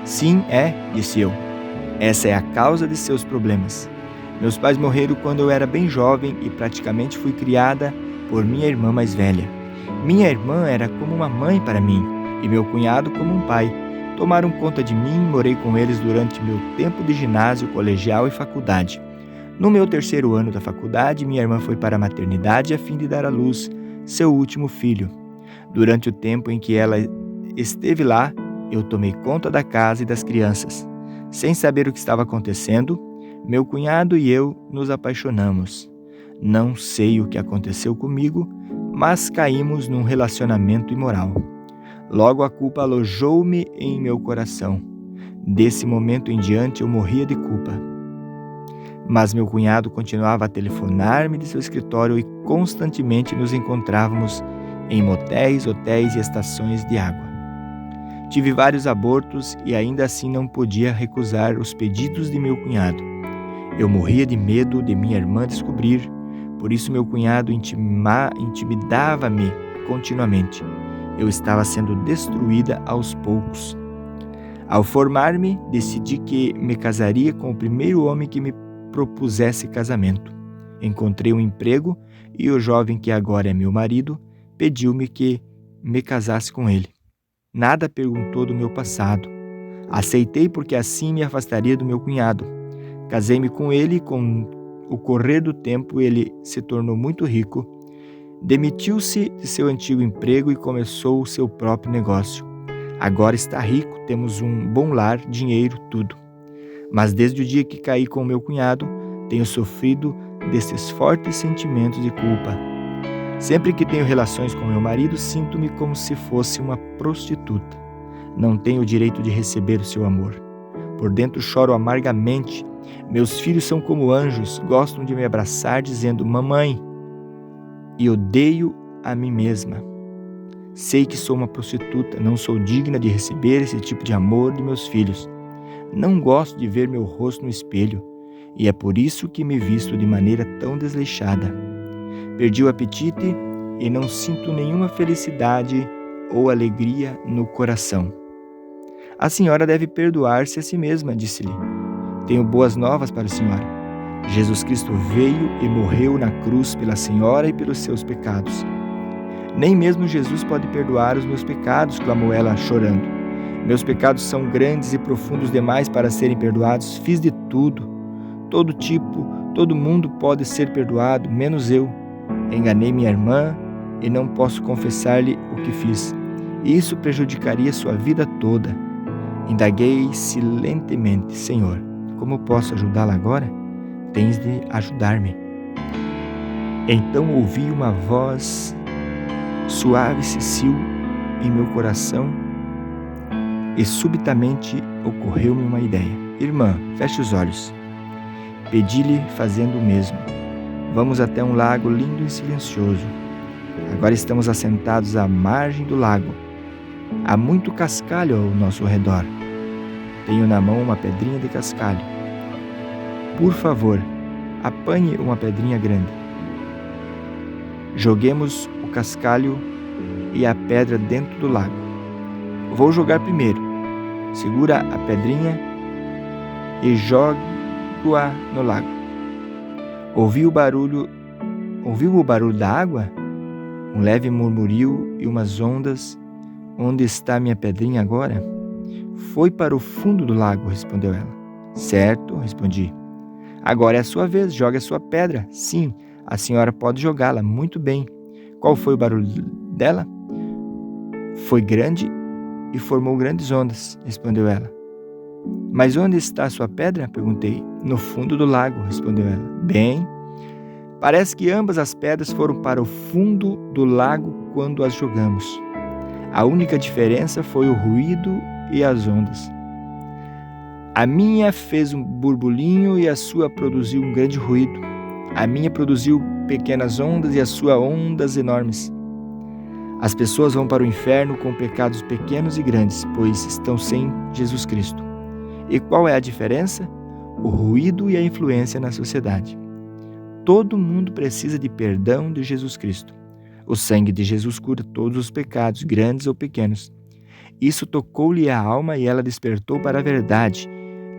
Sim, disse eu. Essa é a causa de seus problemas. Meus pais morreram quando eu era bem jovem e praticamente fui criada por minha irmã mais velha. Minha irmã era como uma mãe para mim e meu cunhado como um pai. Tomaram conta de mim e morei com eles durante meu tempo de ginásio, colegial e faculdade. No meu 3º ano da faculdade, minha irmã foi para a maternidade a fim de dar à luz seu último filho. Durante o tempo em que ela esteve lá, eu tomei conta da casa e das crianças. Sem saber o que estava acontecendo, meu cunhado e eu nos apaixonamos. Não sei o que aconteceu comigo, mas caímos num relacionamento imoral. Logo a culpa alojou-me em meu coração. Desse momento em diante eu morria de culpa. Mas meu cunhado continuava a telefonar-me de seu escritório e constantemente nos encontrávamos em motéis, hotéis e estações de água. Tive vários abortos e ainda assim não podia recusar os pedidos de meu cunhado. Eu morria de medo de minha irmã descobrir, por isso meu cunhado intimidava-me continuamente. Eu estava sendo destruída aos poucos. Ao formar-me, decidi que me casaria com o primeiro homem que me propusesse casamento. Encontrei um emprego e o jovem que agora é meu marido pediu-me que me casasse com ele. Nada perguntou do meu passado. Aceitei porque assim me afastaria do meu cunhado. Casei-me com ele e com o correr do tempo ele se tornou muito rico. Demitiu-se de seu antigo emprego e começou o seu próprio negócio. Agora está rico, temos um bom lar, dinheiro, tudo. Mas desde o dia que caí com meu cunhado, tenho sofrido desses fortes sentimentos de culpa. Sempre que tenho relações com meu marido, sinto-me como se fosse uma prostituta. Não tenho o direito de receber o seu amor. Por dentro choro amargamente. Meus filhos são como anjos, gostam de me abraçar dizendo mamãe. E odeio a mim mesma. Sei que sou uma prostituta, não sou digna de receber esse tipo de amor de meus filhos. Não gosto de ver meu rosto no espelho e é por isso que me visto de maneira tão desleixada. Perdi o apetite e não sinto nenhuma felicidade ou alegria no coração. A senhora deve perdoar-se a si mesma, disse-lhe. Tenho boas novas para a senhora. Jesus Cristo veio e morreu na cruz pela senhora e pelos seus pecados. Nem mesmo Jesus pode perdoar os meus pecados, clamou ela chorando. Meus pecados são grandes e profundos demais para serem perdoados. Fiz de tudo. Todo mundo pode ser perdoado, menos eu. Enganei minha irmã e não posso confessar-lhe o que fiz. Isso prejudicaria sua vida toda. Indaguei silentemente, Senhor, como posso ajudá-la agora? Tens de ajudar-me. Então ouvi uma voz suave cessiu em meu coração e subitamente ocorreu-me uma ideia. Irmã, feche os olhos. Pedi-lhe fazendo o mesmo. Vamos até um lago lindo e silencioso. Agora estamos assentados à margem do lago. Há muito cascalho ao nosso redor. Tenho na mão uma pedrinha de cascalho. Por favor, apanhe uma pedrinha grande. Joguemos o cascalho e a pedra dentro do lago. Vou jogar primeiro. Segura a pedrinha e jogue-a no lago. Ouviu o barulho da água? Um leve murmurio e umas ondas. Onde está minha pedrinha agora? Foi para o fundo do lago, respondeu ela. Certo, respondi. Agora é a sua vez, jogue a sua pedra. Sim, a senhora pode jogá-la, muito bem. Qual foi o barulho dela? Foi grande e formou grandes ondas, respondeu ela. Mas onde está a sua pedra? Perguntei. No fundo do lago, respondeu ela. Bem, parece que ambas as pedras foram para o fundo do lago quando as jogamos. A única diferença foi o ruído e as ondas. A minha fez um burburinho e a sua produziu um grande ruído. A minha produziu pequenas ondas e a sua ondas enormes. As pessoas vão para o inferno com pecados pequenos e grandes, pois estão sem Jesus Cristo. E qual é a diferença? O ruído e a influência na sociedade. Todo mundo precisa de perdão de Jesus Cristo. O sangue de Jesus cura todos os pecados, grandes ou pequenos. Isso tocou-lhe a alma e ela despertou para a verdade.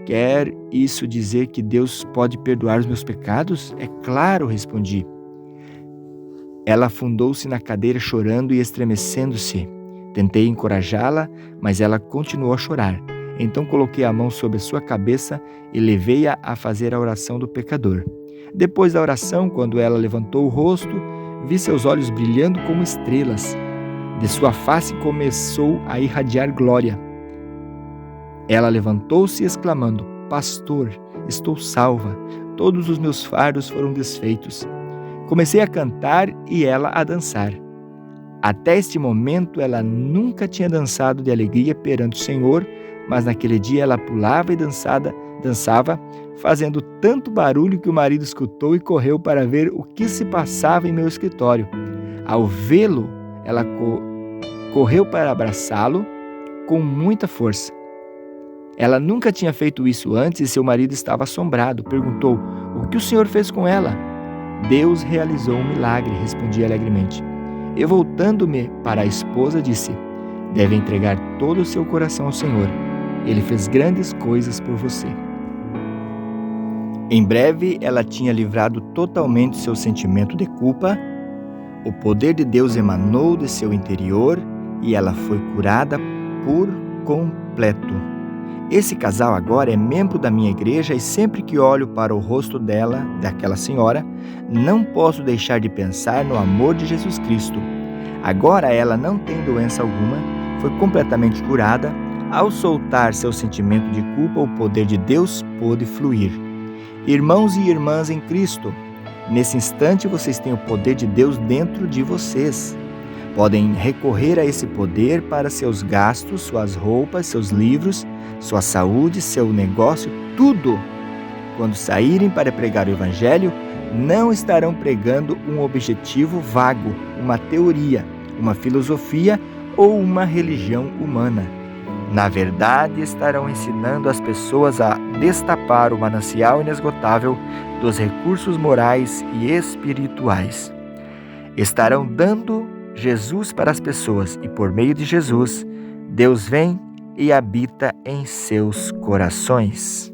Quer isso dizer que Deus pode perdoar os meus pecados? É claro, respondi. Ela afundou-se na cadeira chorando e estremecendo-se. Tentei encorajá-la, mas ela continuou a chorar. Então coloquei a mão sobre a sua cabeça e levei-a a fazer a oração do pecador. Depois da oração, quando ela levantou o rosto, vi seus olhos brilhando como estrelas. De sua face começou a irradiar glória. Ela levantou-se exclamando: Pastor, estou salva. Todos os meus fardos foram desfeitos. Comecei a cantar e ela a dançar. Até este momento ela nunca tinha dançado de alegria perante o Senhor, mas naquele dia ela pulava e dançava, fazendo tanto barulho que o marido escutou e correu para ver o que se passava em meu escritório. Ao vê-lo, ela correu para abraçá-lo com muita força. Ela nunca tinha feito isso antes e seu marido estava assombrado. Perguntou: O que o senhor fez com ela? Deus realizou um milagre, respondi alegremente. E voltando-me para a esposa, disse: Deve entregar todo o seu coração ao Senhor. Ele fez grandes coisas por você. Em breve, ela tinha livrado totalmente seu sentimento de culpa. O poder de Deus emanou de seu interior e ela foi curada por completo. Esse casal agora é membro da minha igreja e sempre que olho para o rosto daquela senhora, não posso deixar de pensar no amor de Jesus Cristo. Agora ela não tem doença alguma, foi completamente curada. Ao soltar seu sentimento de culpa, o poder de Deus pôde fluir. Irmãos e irmãs em Cristo, nesse instante vocês têm o poder de Deus dentro de vocês. Podem recorrer a esse poder para seus gastos, suas roupas, seus livros, sua saúde, seu negócio, tudo. Quando saírem para pregar o Evangelho, não estarão pregando um objetivo vago, uma teoria, uma filosofia ou uma religião humana. Na verdade, estarão ensinando as pessoas a destapar o manancial inesgotável dos recursos morais e espirituais. Estarão dando Jesus para as pessoas e, por meio de Jesus, Deus vem e habita em seus corações.